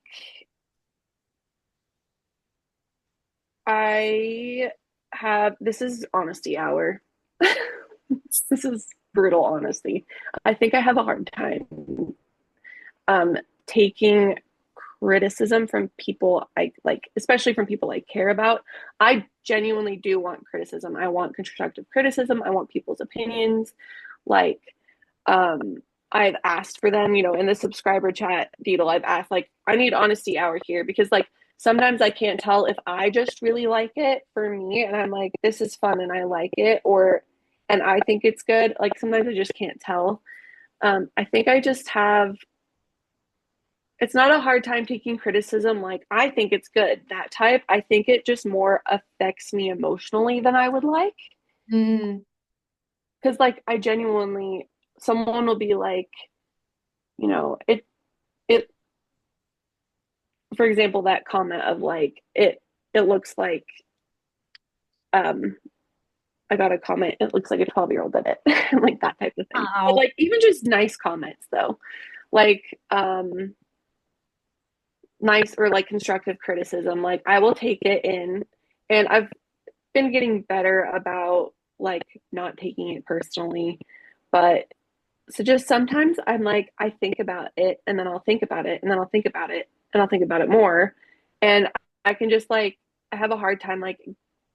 I have this is honesty hour. This is brutal honesty. I think I have a hard time um taking criticism from people I like, especially from people I care about. I genuinely do want criticism. I want constructive criticism. I want people's opinions. Like, um, I've asked for them, in the subscriber chat, Beetle, I've asked, like, I need honesty hour here because, like, sometimes I can't tell if I just really like it for me and I'm like, this is fun and I like it, or, and I think it's good. Like, sometimes I just can't tell. I think I just have it's not a hard time taking criticism like I think it's good that type. I think it just more affects me emotionally than I would like Mm. because like I genuinely someone will be like it for example that comment of like it looks like um I got a comment it looks like a 12-year-old did it like that type of thing, but Ow. like even just nice comments though, like nice or like constructive criticism, like I will take it in, and I've been getting better about like not taking it personally. But so just sometimes I'm like, I think about it and then I'll think about it and then I'll think about it and I'll think about it more. And I can just like, I have a hard time like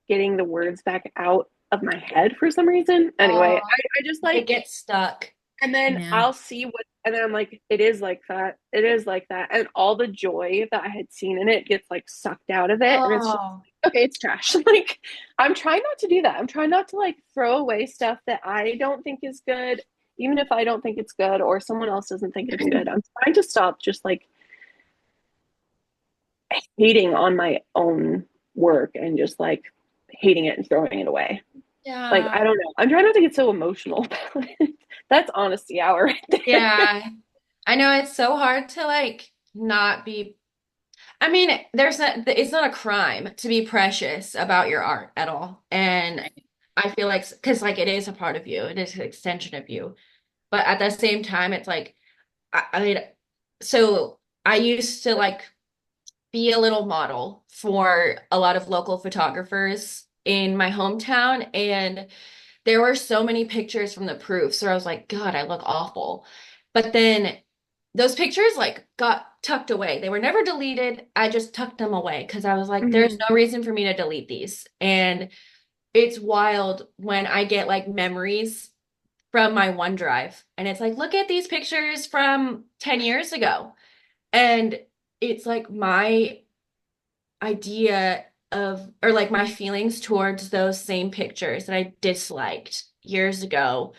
getting the words back out of my head for some reason. Anyway, Oh, I just it like gets stuck. and then yeah. I'll see what, and then I'm like, it is like that. It is like that. And all the joy that I had seen in it gets like sucked out of it. And it's just Oh, like, okay, it's trash. Like, I'm trying not to do that. I'm trying not to like throw away stuff that I don't think is good, even if I don't think it's good or someone else doesn't think it's good. I'm trying to stop just like hating on my own work and just like hating it and throwing it away. Like, yeah. I don't know. I'm trying not to get so emotional about it. That's honesty hour right there. Yeah. I know it's so hard to like not be. I mean, it's not a crime to be precious about your art at all. And Right. I feel like, because like it is a part of you, it is an extension of you. But at the same time, it's like, I mean, so I used to like be a little model for a lot of local photographers in my hometown. And there were so many pictures from the proofs where I was like, God, I look awful. But then those pictures like got tucked away. They were never deleted. I just tucked them away because I was like, there's Mhm. no reason for me to delete these. And it's wild when I get like memories from my OneDrive and it's like, look at these pictures from 10 years ago. And it's like my idea of, or like my feelings towards those same pictures that I disliked years ago.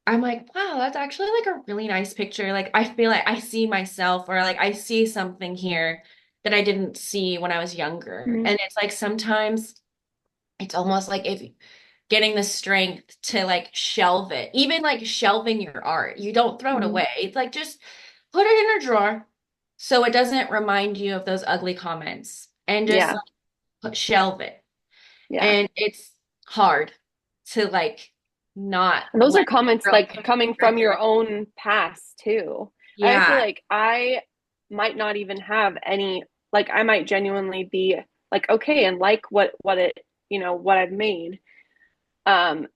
I'm like, wow, that's actually like a really nice picture. Like, I feel like I see myself, or like I see something here that I didn't see when I was younger. Mhm. And it's like sometimes it's almost like if getting the strength to like shelve it, even like shelving your art, you don't throw it Mhm. away. It's like just put it in a drawer so it doesn't remind you of those ugly comments and just Yeah. like shelve it. Yeah. And it's hard. to like not And those are let comments girl like coming from your own past too. I feel yeah. like I might not even have any, like I might genuinely be like okay and like what it, what I've made. Um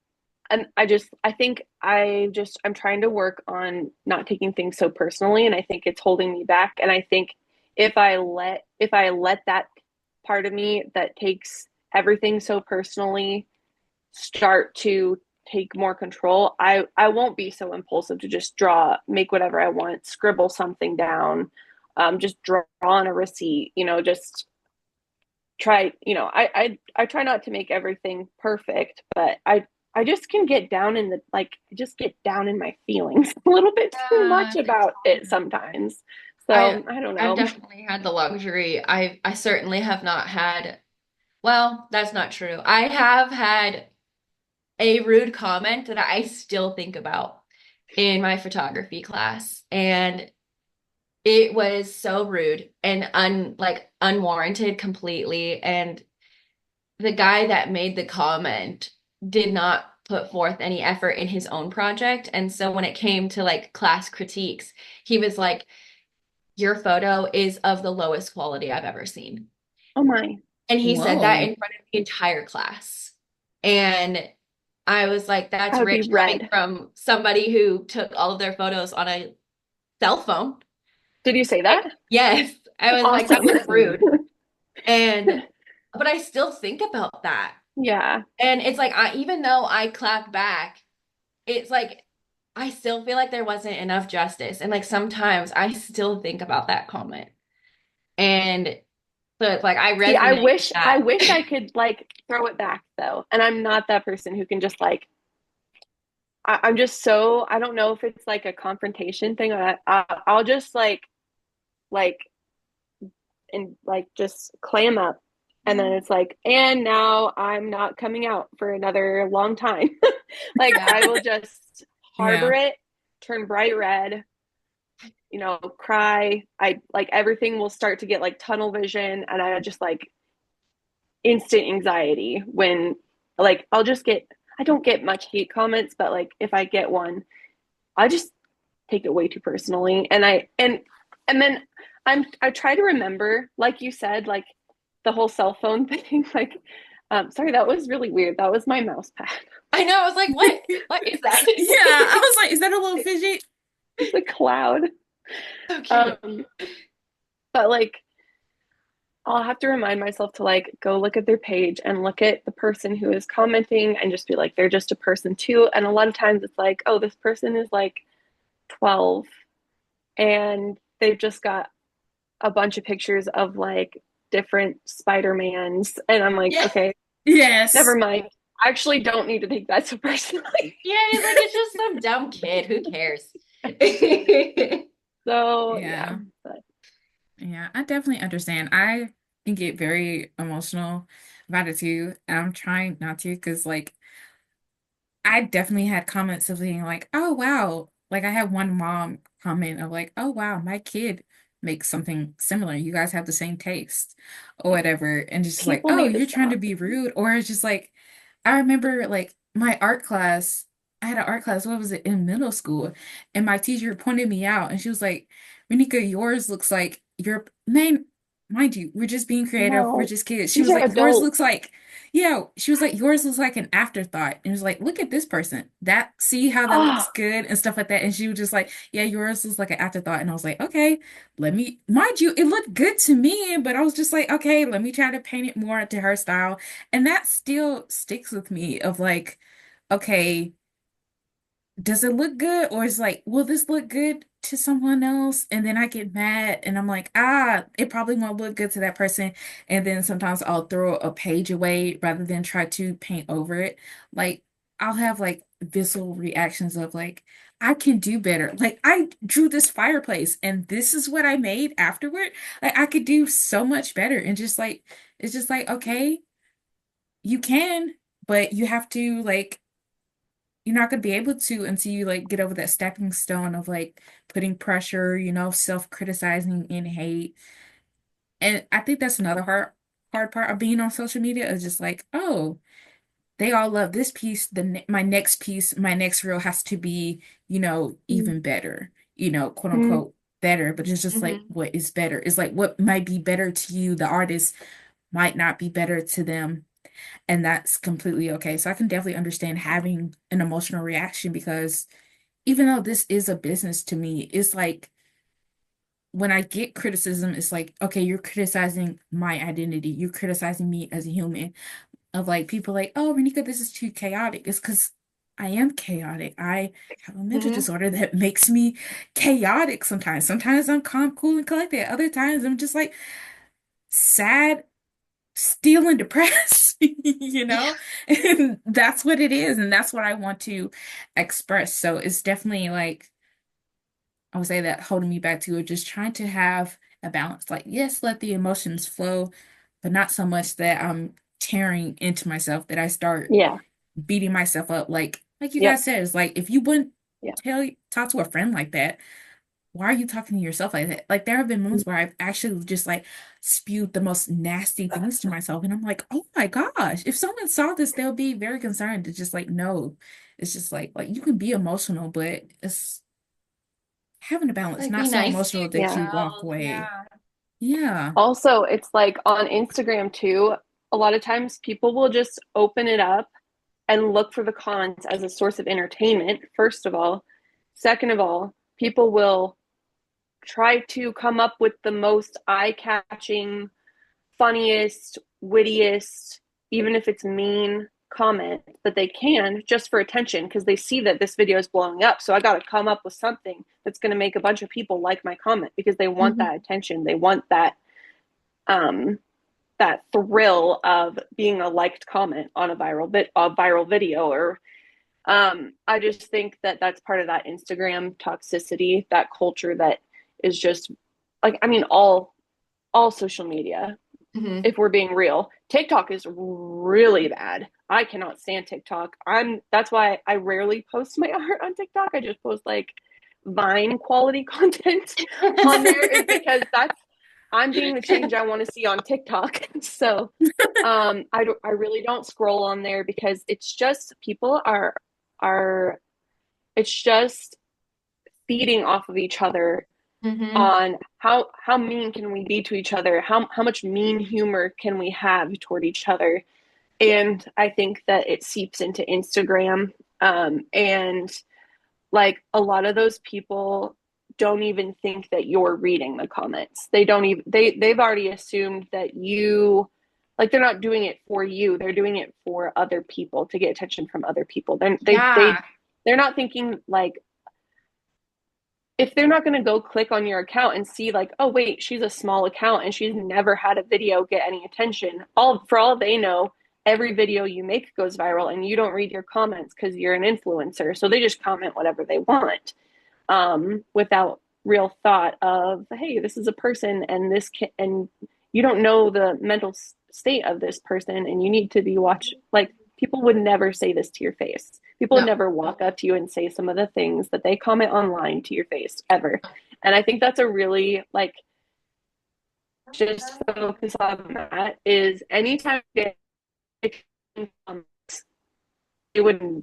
and I think I'm trying to work on not taking things so personally, and I think it's holding me back. And I think if I let that part of me that takes everything so personally start to take more control, I won't be so impulsive to just make whatever I want, scribble something down, just draw on a receipt, just try, I try not to make everything perfect, but I just can get down in the like I just get down in my feelings a little bit too much Yeah, about it sometimes. I So I don't I've know. definitely had the luxury. I certainly have not had, well, that's not true. I have had a rude comment that I still think about in my photography class. And it was so rude and unwarranted completely. And the guy that made the comment did not put forth any effort in his own project. And so when it came to like class critiques, he was like, your photo is of the lowest quality I've ever seen. Oh my, And he said that Whoa. in front of the entire class. And I was like, I that's would be rich coming red. from somebody who took all of their photos on a cell phone. Did you say Like, that? yes, I was like, that Awesome. was rude. And, but I still think about that. Yeah. And it's like, even though I clap back, it's like, I still feel like there wasn't enough justice. And like sometimes I still think about that comment. And so it's like, I See, I resonate with wish I that. wish I could like throw it back though. And I'm not that person who can just like I'm just so I don't know if it's like a confrontation thing, or I'll just like and like just clam up, and then it's like, and now I'm not coming out for another long time. Like Yeah. I will just harbor Yeah. it, turn bright red, cry. I like everything will start to get like tunnel vision, and I just like instant anxiety when like I don't get much hate comments, but like if I get one, I just take it way too personally. And then I try to remember, like you said, like the whole cell phone thing. Like, sorry, that was really weird. That was my mouse pad. I know. I was like, what? What is that? Yeah, I was like, is that a little fidget? It's a cloud. So cute. Um, but like I'll have to remind myself to like go look at their page and look at the person who is commenting and just be like, they're just a person too. And a lot of times it's like, oh, this person is like 12 and they've just got a bunch of pictures of like different Spider-Mans. And I'm like, Yeah. okay, never Yes. mind. I actually don't need to take that so personally. Yeah, he's like, it's just some dumb kid. Who cares? So yeah, Yeah. but Yeah, I definitely understand. I can get very emotional about it too. And I'm trying not to because like I definitely had comments of being like, oh wow. Like I had one mom comment of like, oh wow, my kid makes something similar. You guys have the same taste or whatever. And just like, people oh, need to you're trying to stop. be rude. Or it's just like I remember like my art class, I had an art class, what was it, in middle school, and my teacher pointed me out and she was like, Renika, yours looks like your name, mind you, we're just being creative, we're No, just kids. She these was are like, yours adults. looks like, yeah, she was like, yours looks like an afterthought. And it was like, look at this person. That, see how that looks Ah, good and stuff like that. And she was just like, yeah, yours looks like an afterthought. And I was like, okay, let me, mind you, it looked good to me, but I was just like, okay, let me try to paint it more to her style. And that still sticks with me of like, okay, does it look good? Or is like, will this look good to someone else? And then I get mad and I'm like, it probably won't look good to that person. And then sometimes I'll throw a page away rather than try to paint over it. Like I'll have like visceral reactions of like, I can do better. Like I drew this fireplace and this is what I made afterward. Like I could do so much better. And just like, it's just like, okay, you can, but you have to like you're not going to be able to until you like get over that stepping stone of like putting pressure, self-criticizing and hate. And I think that's another hard part of being on social media is just like, oh, they all love this piece. My next piece, my next reel has to be, even better, quote Mm-hmm. unquote better. But it's just like, Hmm. what is better? It's like what might be better to you, the artist might not be better to them. And that's completely okay. So I can definitely understand having an emotional reaction because even though this is a business to me, it's like when I get criticism, it's like, okay, you're criticizing my identity. You're criticizing me as a human. Of like people like, oh, Renika, this is too chaotic. It's because I am chaotic. I have a mental Mm-hmm. disorder that makes me chaotic sometimes. Sometimes I'm calm, cool, and collected. Other times I'm just like sad, still, and depressed, Yeah. And that's what it is. And that's what I want to express. So it's definitely like, I would say that holding me back to it, just trying to have a balance. Like, yes, let the emotions flow, but not so much that I'm tearing into myself that I start Yeah. beating myself up. Like you Yep. guys said, it's like if you wouldn't Yeah. talk to a friend like that, why are you talking to yourself like that? Like there have been moments where I've actually just like spewed the most nasty things to myself, and I'm like, oh my gosh, if someone saw this, they'll be very concerned. To just like, no, it's just like you can be emotional, but it's having a balance, Like be not so nice to emotional that Yeah. you walk yourself. away. Yeah. Yeah. Also, it's like on Instagram too, a lot of times people will just open it up and look for the comments as a source of entertainment, first of all. Second of all, people will try to come up with the most eye-catching, funniest, wittiest, even if it's mean comment that they can just for attention because they see that this video is blowing up. So I got to come up with something that's going to make a bunch of people like my comment because they want Hmm. that attention. They want um that thrill of being a liked comment on a viral video or I just think that that's part of that Instagram toxicity, that culture that is just like I mean all social media. Hmm. If we're being real, TikTok is really bad. I cannot stand TikTok. That's why I rarely post my art on TikTok. I just post like Vine quality content on there is because that's I'm being the change I want to see on TikTok. So I really don't scroll on there because it's just people are it's just feeding off of each other Hmm. on how mean can we be to each other, how much mean humor can we have toward each other, and I think that it seeps into Instagram, and like a lot of those people don't even think that you're reading the comments. They don't even they've already assumed that you like they're not doing it for you. They're doing it for other people to get attention from other people. Yeah. They're not thinking like if they're not going to go click on your account and see like, oh wait, she's a small account and she's never had a video get any attention. All for all they know, every video you make goes viral and you don't read your comments because you're an influencer. So they just comment whatever they want, without real thought of, hey, this is a person and and you don't know the mental state of this person and you need to be watched. Like people would never say this to your face. People would No. never walk up to you and say some of the things that they comment online to your face ever. And I think that's a really like just focus on that is anytime you get it would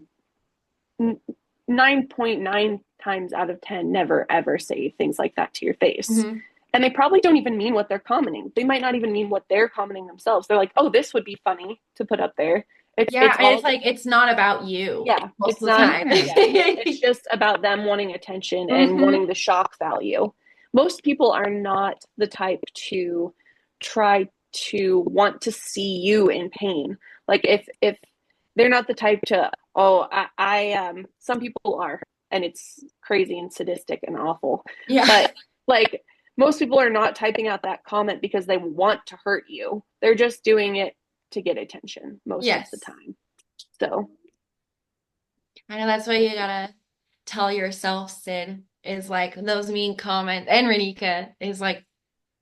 9.9 times out of 10 never ever say things like that to your face. Hmm. And they probably don't even mean what they're commenting. They might not even mean what they're commenting themselves. They're like, "Oh, this would be funny to put up there." Yeah, It's and all it's just like it's not about you yeah, most it's of the not time. Yeah. yeah. It's just about them wanting attention and Hmm. wanting the shock value. Most people are not the type to try to want to see you in pain. Like if they're not the type to oh I some people are and it's crazy and sadistic and awful. Yeah. But like most people are not typing out that comment because they want to hurt you. They're just doing it to get attention most of the Yes. time. So I know that's what you gotta tell yourself, Sid, is like those mean comments, and Renika is like,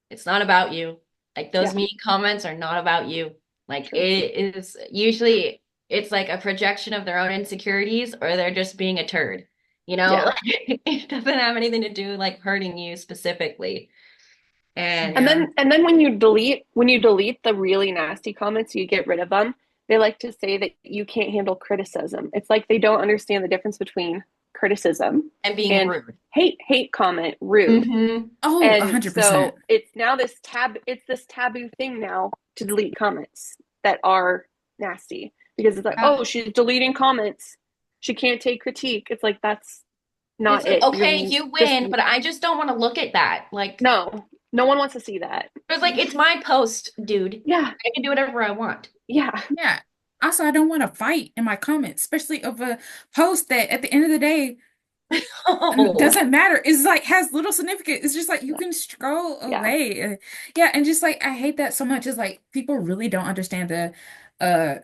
it's not about you. Like those yeah, mean comments are not about you. Like true. it is usually it's like a projection of their own insecurities or they're just being a turd. You know, Yeah. like it doesn't have anything to do like hurting you specifically. And Yeah. And then when you delete the really nasty comments, you get rid of them. they like to say that you can't handle criticism. It's like they don't understand the difference between criticism And being and rude. hate comment, rude. Hmm. Oh, And 100%. so it's this taboo thing now to delete comments that are nasty because it's like, Uh, oh, she's deleting comments. She can't take critique. It's like that's It's not like, it. okay, You're you just win, but I just don't want to look at that. Like, no, no one wants to see that. it's like it's my post, dude. Yeah, I can do whatever I want. yeah, yeah. Also, I don't want to fight in my comments, especially of a post that at the end of the day Oh, doesn't matter. It's like has little significance. It's just like you can scroll yeah, away. Yeah, and just like I hate that so much. Is like people really don't understand the uh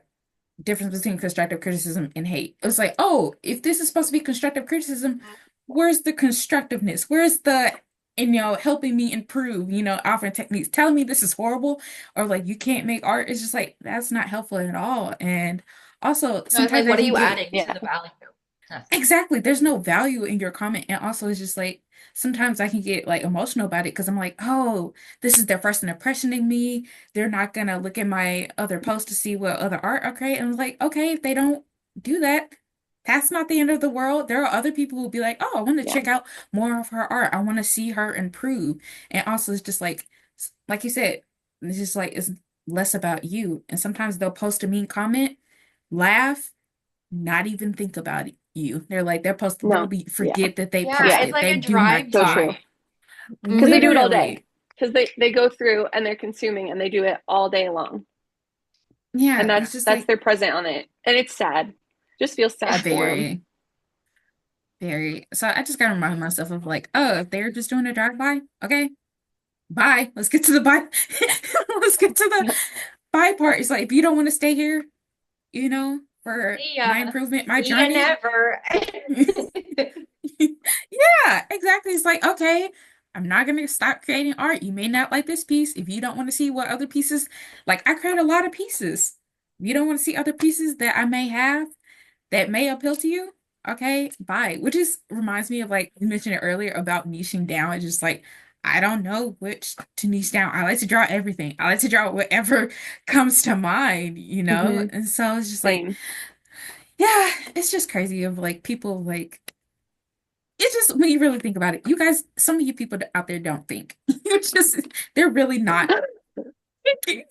difference between constructive criticism and hate. It's like, oh, if this is supposed to be constructive criticism, where's the constructiveness? Where's the, helping me improve, offering techniques, telling me this is horrible or like you can't make art. It's just like that's not helpful at all. And also no, it's sometimes like, I what are can you get adding to yeah, the value? Nothing. exactly, there's no value in your comment. And also it's just like sometimes I can get like emotional about it because I'm like, oh, this is their first impression of me. They're not gonna look at my other posts to see what other art I create. And I'm like, okay, if they don't do that, that's not the end of the world. There are other people who will be like, oh, I want to yeah, check out more of her art. I want to see her improve. And also it's just like you said, it's just like it's less about you. And sometimes they'll post a mean comment, laugh, not even think about you. They're supposed to no, literally yeah, forget that they Yeah, yeah. it's posted. like They a do not So drive-by. true. care. Because they do it all Literally. day. Because they go through and they're consuming and they do it all day long. And Yeah, it's that's just that's like their present on it. And it's sad. Just feels sad Yeah. for them. very, very. So I just gotta remind myself of like, oh, if they're just doing a drive-by, okay, bye. Let's get to the bye. Let's get to the Yeah, bye part. It's like if you don't want to stay here, for See my ya. improvement, my See ya journey. never. Yeah, exactly. It's like, okay, I'm not gonna stop creating art. You may not like this piece. If you don't want to see what other pieces, like I create a lot of pieces. If you don't want to see other pieces that I may have that may appeal to you, okay, bye. Which is reminds me of like you mentioned it earlier about niching down. It's just like I don't know which to niche down. I like to draw everything. I like to draw whatever comes to mind. hmm. And so it's just like, Same. yeah, it's just crazy of like people like it's just when you really think about it, you guys, some of you people out there don't think. It's just they're really not thinking.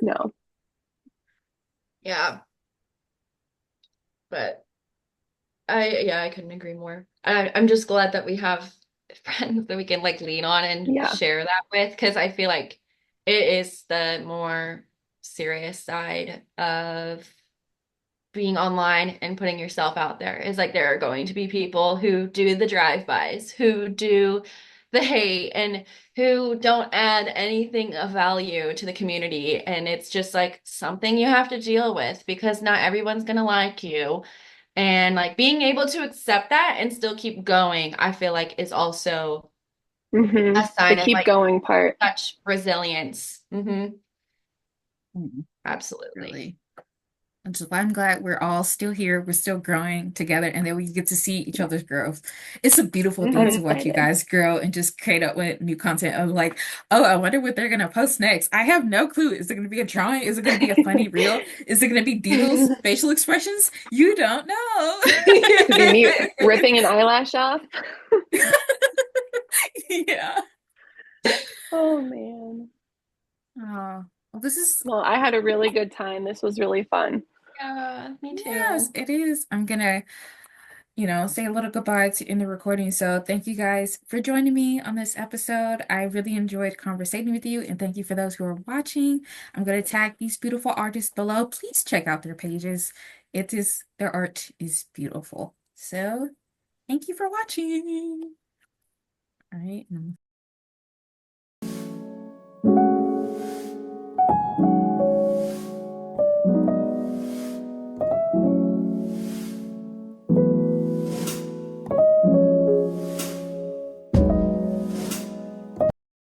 No. Yeah, but yeah, I couldn't agree more. I'm just glad that we have friends that we can like lean on and Yeah. share that with, because I feel like it is the more serious side of being online and putting yourself out there. Is like there are going to be people who do the drive-bys, who do the hate, and who don't add anything of value to the community. And it's just like something you have to deal with because not everyone's gonna like you. And like being able to accept that and still keep going, I feel like is also Hmm. a The sign of keep like going part. such resilience. Mm, Absolutely. really. I'm glad we're all still here. We're still growing together, and then we get to see each Yeah. other's growth. It's a beautiful I'm thing Hmm. to watch you excited. guys grow and just create up with new content of like, oh, I wonder what they're gonna post next. I have no clue. Is it gonna be a drawing? Is it gonna be a funny reel? Is it gonna be Deagle's Could facial expressions? You don't know. be me ripping an eyelash off. Yeah. Oh man. Oh, well, this is, Well, I had a really good time. This was really fun. Yeah, me yes, too. it is. I'm gonna, say a little goodbye to in the recording. So thank you guys for joining me on this episode. I really enjoyed conversating with you, and thank you for those who are watching. I'm gonna tag these beautiful artists below. Please check out their pages. Their art is beautiful. So thank you for watching. All right.